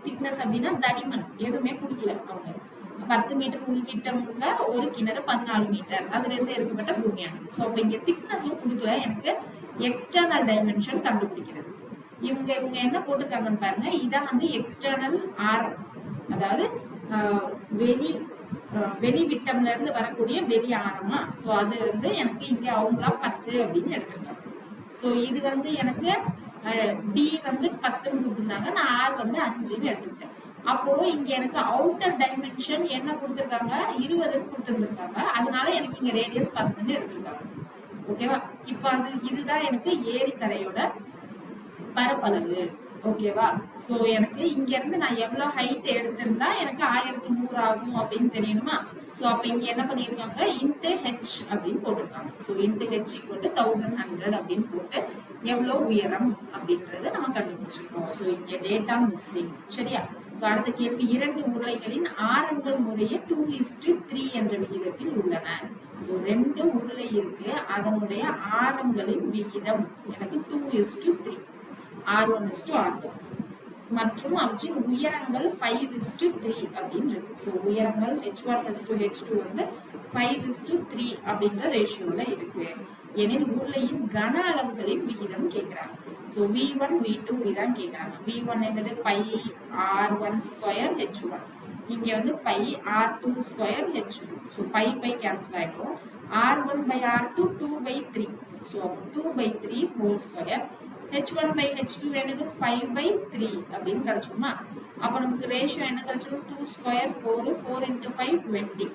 திக்னஸ் அப்படின்னா தடிமன் எதுவுமே கொடுக்கல அவங்க. 10 மீட்டர் உள்விட்டம் உள்ள ஒரு கிணறு 14 மீட்டர் அதுல இருந்து எடுக்கப்பட்ட பூமியானது. ஸோ அப்ப இங்க திக்னஸும் கொடுக்கல, எனக்கு எக்ஸ்டர்னல் டைமென்ஷன் கண்டுபிடிக்கிறது. இவங்க என்ன போட்டிருக்காங்கன்னு பாருங்க. இதான் வந்து எக்ஸ்டர்னல் ஆரம், அதாவது வெளி விட்டம்ல இருந்து வரக்கூடிய வெளி ஆரமா. ஸோ அது வந்து எனக்கு இங்க அவங்களா 10 அப்படின்னு எடுத்துருக்காங்க. ஸோ இது வந்து எனக்கு டி வந்து 10ன்னு கொடுத்துருந்தாங்க, நான் ஆர் வந்து 5ன்னு எடுத்துக்கிட்டேன். அப்போ இங்க எனக்கு அவுட்டர் டைமென்ஷன் என்ன கொடுத்துருக்காங்க, 20ன்னு கொடுத்துருந்துருக்காங்க. அதனால எனக்கு இங்க ரேடியஸ் 10ன்னு எடுத்திருக்காங்க. ஓகேவா. இப்ப இதுதான் எனக்கு ஏரிக்கரையோட பரப்பளவு. ஓகேவா. சோ எனக்கு இங்க இருந்து நான் எவ்வளவு ஹைட் எடுத்திருந்தா எனக்கு 1100 ஆகும் அப்படின்னு தெரியணுமா. சோ அப்ப இங்க என்ன பண்ணிருக்காங்க, இன்டு ஹெச் அப்படின்னு போட்டிருக்காங்க. So into H equal to 1100 அப்படின்னு போட்டு எவ்வளவு உயரம் அப்படின்றத நம்ம கண்டுபிடிச்சிருக்கோம். சோ இங்க டேட்டா மிஸ்ஸிங். சரியா. சோ அடுத்த கேள்வி, 2 உருளைகளின் ஆரங்கள் முறையே 2:3 என்ற விகிதத்தில் உள்ளன. சோ 2 உருளை இருக்கு, அதனுடைய ஆரங்களின் விகிதம் எனக்கு 2:3, R1:R2 மற்றும் அவற்றின் உயரங்கள் 5:3 அப்படின்னு இருக்கு. ஸோ உயரங்கள் H1:H2 வந்து 5:3 அப்படின்ற ரேஷியோல இருக்கு. எனில் உருளையின் கன அளவுகளின் விகிதம் கேட்கிறாங்க. ஸோ V1 V2 இதான் கேட்கிறாங்க. V1 என்னது பை R1² H1, இங்க வந்து by R2² H2. So by cancel ஆயிடும். R1/R2 2/3. So 2/3 whole square. H1/H2 என்னது 5/3 அப்படின்னு கிடைச்சுமா. அப்ப நமக்கு ரேஷியோ என்ன கிடைச்சிடும், 2² 4, 4 × 5 20.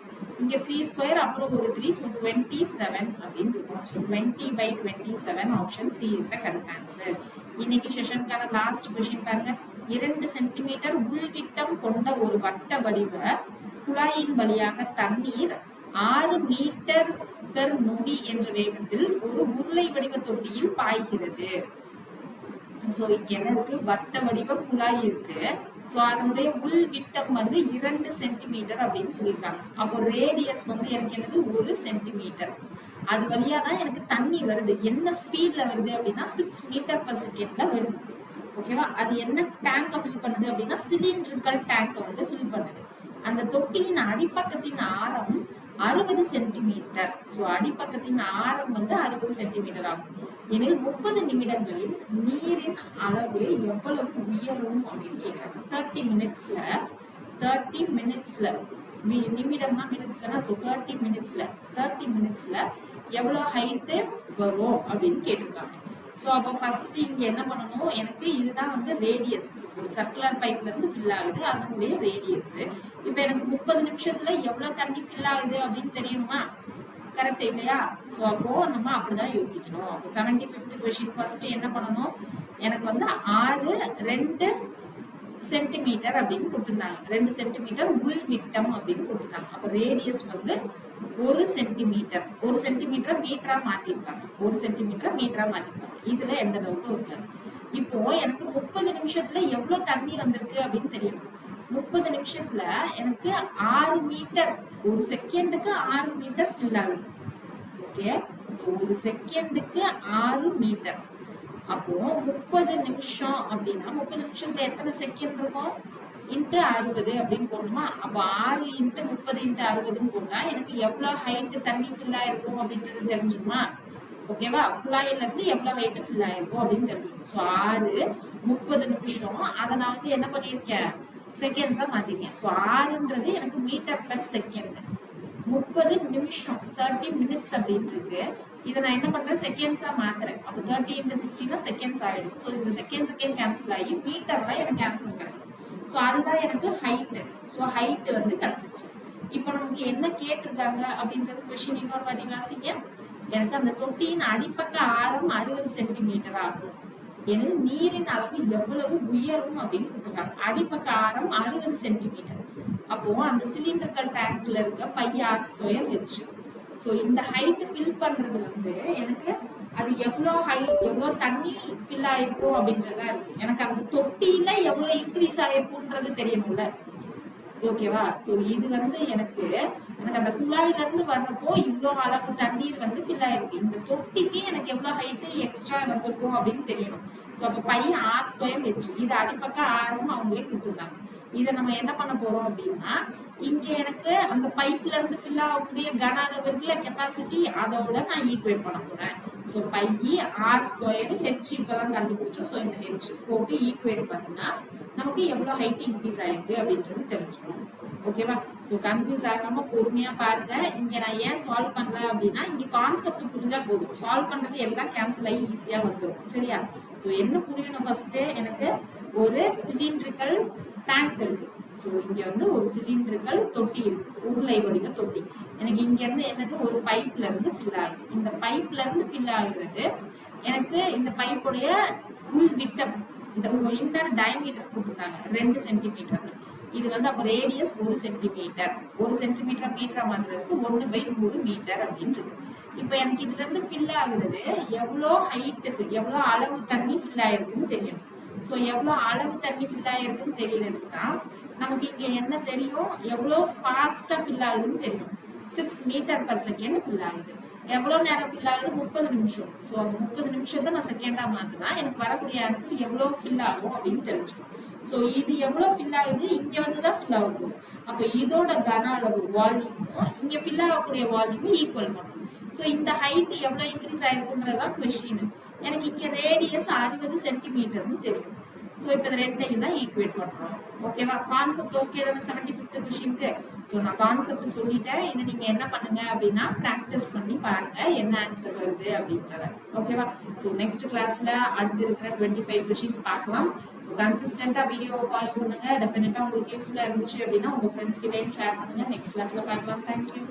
இங்க 3² அப்புறம் ஒரு 3, ஸோ 27 அப்படின்னு இருக்கும். So 20/27 option C is the correct answer. இன்னைக்கு செஷனுக்கான லாஸ்ட் கொஸ்டின் பாருங்க. 2 சென்டிமீட்டர் உள்விட்டம் கொண்ட ஒரு வட்ட வடிவ குழாயின் வழியாக தண்ணீர் 6 மீட்டர் பெர் நொடி என்ற வேகத்தில் ஒரு உருளை வடிவ தொட்டியில் பாய்கிறது. சோ இங்க என்ன இருக்கு, வட்ட வடிவ குழாய் இருக்கு. சோ அதனுடைய உள் விட்டம் வந்து 2 சென்டிமீட்டர் அப்படின்னு சொல்லியிருக்காங்க. அப்போ ரேடியஸ் வந்து எனக்கு என்னது 1 சென்டிமீட்டர். அது வழியா தான் எனக்கு தண்ணி வருது. என்ன ஸ்பீட்ல வருது அப்படின்னா 6 மீட்டர் per செகண்ட்ல வருது. ஓகேவா. அது என்ன டேங்கை ஃபில் பண்ணுது அப்படின்னா சிலிண்ட்ரிக்கல் டேங்கை வந்து ஃபில் பண்ணுது. அந்த தொட்டியின் அடிப்பக்கத்தின் ஆரம் 60 சென்டிமீட்டர். ஸோ அடிப்பக்கத்தின் ஆரம் வந்து 60 சென்டிமீட்டர் ஆகும். எனில் 30 நிமிடங்களில் நீரின் அளவு எவ்வளவு உயரும் அப்படின்னு கேட்கிறாங்க. 30 மினிட்ஸ்ல நிமிடம்னா மினிட்ஸ்லனா, ஸோ 30 மினிட்ஸ்ல எவ்வளவு ஹைட்டு வரும் அப்படின்னு கேட்டிருக்காங்க. ஸோ அப்போ ஃபர்ஸ்ட் இங்க என்ன பண்ணணும், எனக்கு இதுதான் வந்து ரேடியஸ். ஒரு சர்க்குலர் பைப்ல இருந்து ஃபில் ஆகுது, அதனுடைய ரேடியஸ். இப்போ எனக்கு 30 நிமிஷத்துல எவ்வளவு தண்ணி ஃபில் ஆகுது அப்படின்னு தெரியணுமா. கரெக்ட் இல்லையா. ஸோ அப்போ நம்ம அப்படிதான் யோசிக்கணும். அப்போ 75th கொஸ்டின் ஃபர்ஸ்ட் என்ன பண்ணணும், எனக்கு வந்து 2 சென்டிமீட்டர் அப்படின்னு கொடுத்துருந்தாங்க. 2 சென்டிமீட்டர் உள் விட்டம் அப்படின்னு கொடுத்துருந்தாங்க. அப்போ ரேடியஸ் வந்து 1 சென்டிமீட்டர். 1 சென்டிமீட்டர் மீட்டரா மாத்திருக்காங்க. 1 சென்டிமீட்டர் மீட்டரா மாத்திருக்காங்க. இதுல எந்த டவுட்டும் இருக்காது. இப்போ எனக்கு 30 நிமிஷத்துல எவ்வளவு தண்ணி வந்திருக்கு அப்படின்னு தெரியணும். 30 நிமிஷத்துல எனக்கு 6 மீட்டர், ஒரு செகண்டுக்கு 6 மீட்டர் ஃபில் ஆகுது. ஓகே. ஒரு செகண்டுக்கு 6 மீட்டர். அப்போ 30 நிமிஷம் அப்படின்னா 30 நிமிஷத்துல எத்தனை செகண்ட் இருக்கும், இன்ட்டு 60 அப்படின்னு போடணுமா. அப்போ 6 × 30 × 60 போட்டா எனக்கு எவ்வளவு ஹைட் தண்ணி ஃபில் ஆயிருக்கும் அப்படின்றது தெரிஞ்சுமா. ஓகேவா. குழாயில இருந்து எவ்வளவு ஹைட் ஃபில் ஆயிருக்கும் அப்படின்னு தெரிஞ்சுக்கணும். ஸோ 6 30 நிமிஷம், அதை நான் வந்து என்ன பண்ணியிருக்கேன், செகண்ட்ஸா மாத்திருக்கேன். ஸோ 6ன்றது எனக்கு மீட்டர் per செகண்ட். 30 நிமிஷம் 30 மினிட்ஸ் அப்படின்னு இருக்கு. இதை நான் என்ன பண்றேன், செகண்ட்ஸா மாத்துறேன். அப்போ 30 × 60 செகண்ட்ஸ் ஆயிடும். ஸோ இந்த செகண்ட் கேன்சல் ஆகி மீட்டர்ல எனக்கு ஆன்சர் கிடைக்கும். ஸோ அதுதான் எனக்கு ஹைட். ஸோ ஹைட் வந்து கிடைச்சிருச்சு. இப்போ நமக்கு என்ன கேட்டிருக்காங்க அப்படின்றது கொஸ்டின் இன்னொரு வாட்டி வாசிங்க. எனக்கு அந்த தொட்டியின் அடிப்பக்க ஆரம் 60 சென்டிமீட்டர் ஆகும். எனில் நீரின் அளவு எவ்வளவு உயரும் அப்படின்னு கொடுத்துருக்காங்க. அடிப்பக்க ஆரம் 60 சென்டிமீட்டர். அப்போ அந்த சிலிண்டர்கள் டேங்க்ல இருக்க பை R² H. ஸோ இந்த ஹைட் ஃபில் பண்றது வந்து எனக்கு அது எவ்வளோ தண்ணி ஃபில் ஆயிருக்கும் அப்படின்றதா இருக்கு. எனக்கு அந்த தொட்டியில எவ்வளவு இன்க்ரீஸ் ஆயிருக்கும்ன்றது தெரியணும்ல. ஓகேவா? சோ இது வந்து எனக்கு அந்த குழாயில இருந்து வர்றப்போ இவ்வளோ அளவு தண்ணீர் வந்து ஃபில் ஆயிருக்கு. இந்த தொட்டிக்கு எனக்கு எவ்வளவு ஹைட் எக்ஸ்ட்ரா வந்திருக்கும் அப்படின்னு தெரியணும். சோ அப்ப பை ஆர் ஸ்கொயர் ஹெச், இது அடிப்பக்கம் ஆரும் அவங்களே கொடுத்துருந்தாங்க. இதை நம்ம என்ன பண்ண போறோம் அப்படின்னா, இங்க எனக்கு அந்த பைப்ல இருந்து ஃபில் ஆகக்கூடிய கன அளவு இருக்குல்ல கெப்பாசிட்டி, அதோட நான் ஈக்குவேட் பண்ண போறேன். So pi r square h இப்பதான் கண்டுபிடிச்சோம். ஸோ இந்த ஹெச் போட்டு ஈக்குவேட் பண்ணா நமக்கு எவ்வளவு ஹைட் இன்க்ரீஸ் ஆயிருக்கு அப்படின்றது தெரிஞ்சுக்கணும். ஓகேவா? ஸோ கன்ஃபியூஸ் ஆகாம பொறுமையா பாருங்க. இங்க நான் ஏன் சால்வ் பண்ணல அப்படின்னா, இங்க கான்செப்ட் புரிஞ்சா போதும், சால்வ் பண்றது எல்லாம் கேன்சல் ஆகி ஈஸியா வந்துடும். சரியா? ஸோ என்ன புரியணும், ஃபர்ஸ்ட் எனக்கு ஒரு சிலிண்ட்ரிக்கல் டேங்க் இருக்கு. ஸோ இங்க வந்து ஒரு சிலிண்ட்ரிக்கல் தொட்டி இருக்கு, உருளை வடிவ தொட்டி. எனக்கு இங்க இருந்து என்னது, ஒரு பைப்ல இருந்து ஃபில் ஆகுது. இந்த பைப்ல இருந்து ஃபில் ஆகுறது எனக்கு இந்த பைப்புடைய உள் விட்டம், இந்த இன்னர் டயமீட்டர் கொடுத்துட்டாங்க 2 சென்டிமீட்டர். இது வந்து அப்போ ரேடியஸ் 1 சென்டிமீட்டர். 1 சென்டிமீட்டர் மீட்டரா மாத்துறதுக்கு 1/100 மீட்டர் அப்படின்னு இருக்கு. இப்போ எனக்கு இதுல இருந்து ஃபில் ஆகுறது எவ்வளோ ஹைட்டுக்கு, எவ்வளோ அளவு தண்ணி ஃபில் ஆயிருக்குன்னு தெரியணும். ஸோ எவ்வளோ அளவு தண்ணி ஃபில் ஆயிருக்குன்னு தெரியறதுக்கு தான் நமக்கு இங்க என்ன தெரியும், எவ்வளோ ஃபாஸ்டா ஃபில் ஆகுதுன்னு தெரியும். 6 மீட்டர் பர் செகண்ட் ஃபில் ஆகுது. எவ்வளோ நேரம் ஃபில் ஆகுது, 30 நிமிஷம். ஸோ அந்த 30 நிமிஷத்தை நான் செகண்டா மாத்தினா எனக்கு வரக்கூடிய ஆன்சர் எவ்வளோ ஃபில் ஆகும் அப்படின்னு தெரிஞ்சுக்கணும். ஸோ இது எவ்வளோ ஃபில் ஆகுது, இங்க வந்து தான் ஃபில் ஆக போகுது. அப்போ இதோட கன அளவு வால்யூமும் இங்க ஃபில் ஆகக்கூடிய வால்யூமும் ஈக்குவல் பண்ணும். ஸோ இந்த ஹைட் எவ்வளோ இன்க்ரீஸ் ஆயிருக்குன்றதான் கொஸ்டின். எனக்கு இங்க ரேடியஸ் 60 சென்டிமீட்டர்னு தெரியும். ஸோ இப்போ இந்த ரெண்டையும் தான் ஈக்குவேட் பண்றோம். ஓகேவா? கான்செப்ட் ஓகே தானே 75th கொஸ்டினுக்கு? ஸோ நான் கான்செப்ட் சொல்லிட்டேன். இதை நீங்க என்ன பண்ணுங்க அப்படின்னா ப்ராக்டிஸ் பண்ணி பாருங்க என்ன ஆன்சர் வருது அப்படின்றத. ஓகேவா? ஸோ நெக்ஸ்ட் கிளாஸ்ல அடுத்து இருக்கிற 25 கொஸ்டின்ஸ் பார்க்கலாம். ஸோ கன்சிஸ்டண்டா வீடியோ ஃபாலோ பண்ணுங்க. டெஃபினட்டா உங்களுக்கு யூஸ்ஃபுல்லா இருந்துச்சு அப்படின்னா உங்க ஃப்ரெண்ட்ஸ் கிட்டையும் ஷேர் பண்ணுங்க. நெக்ஸ்ட் கிளாஸ்ல பார்க்கலாம். தேங்க்யூ.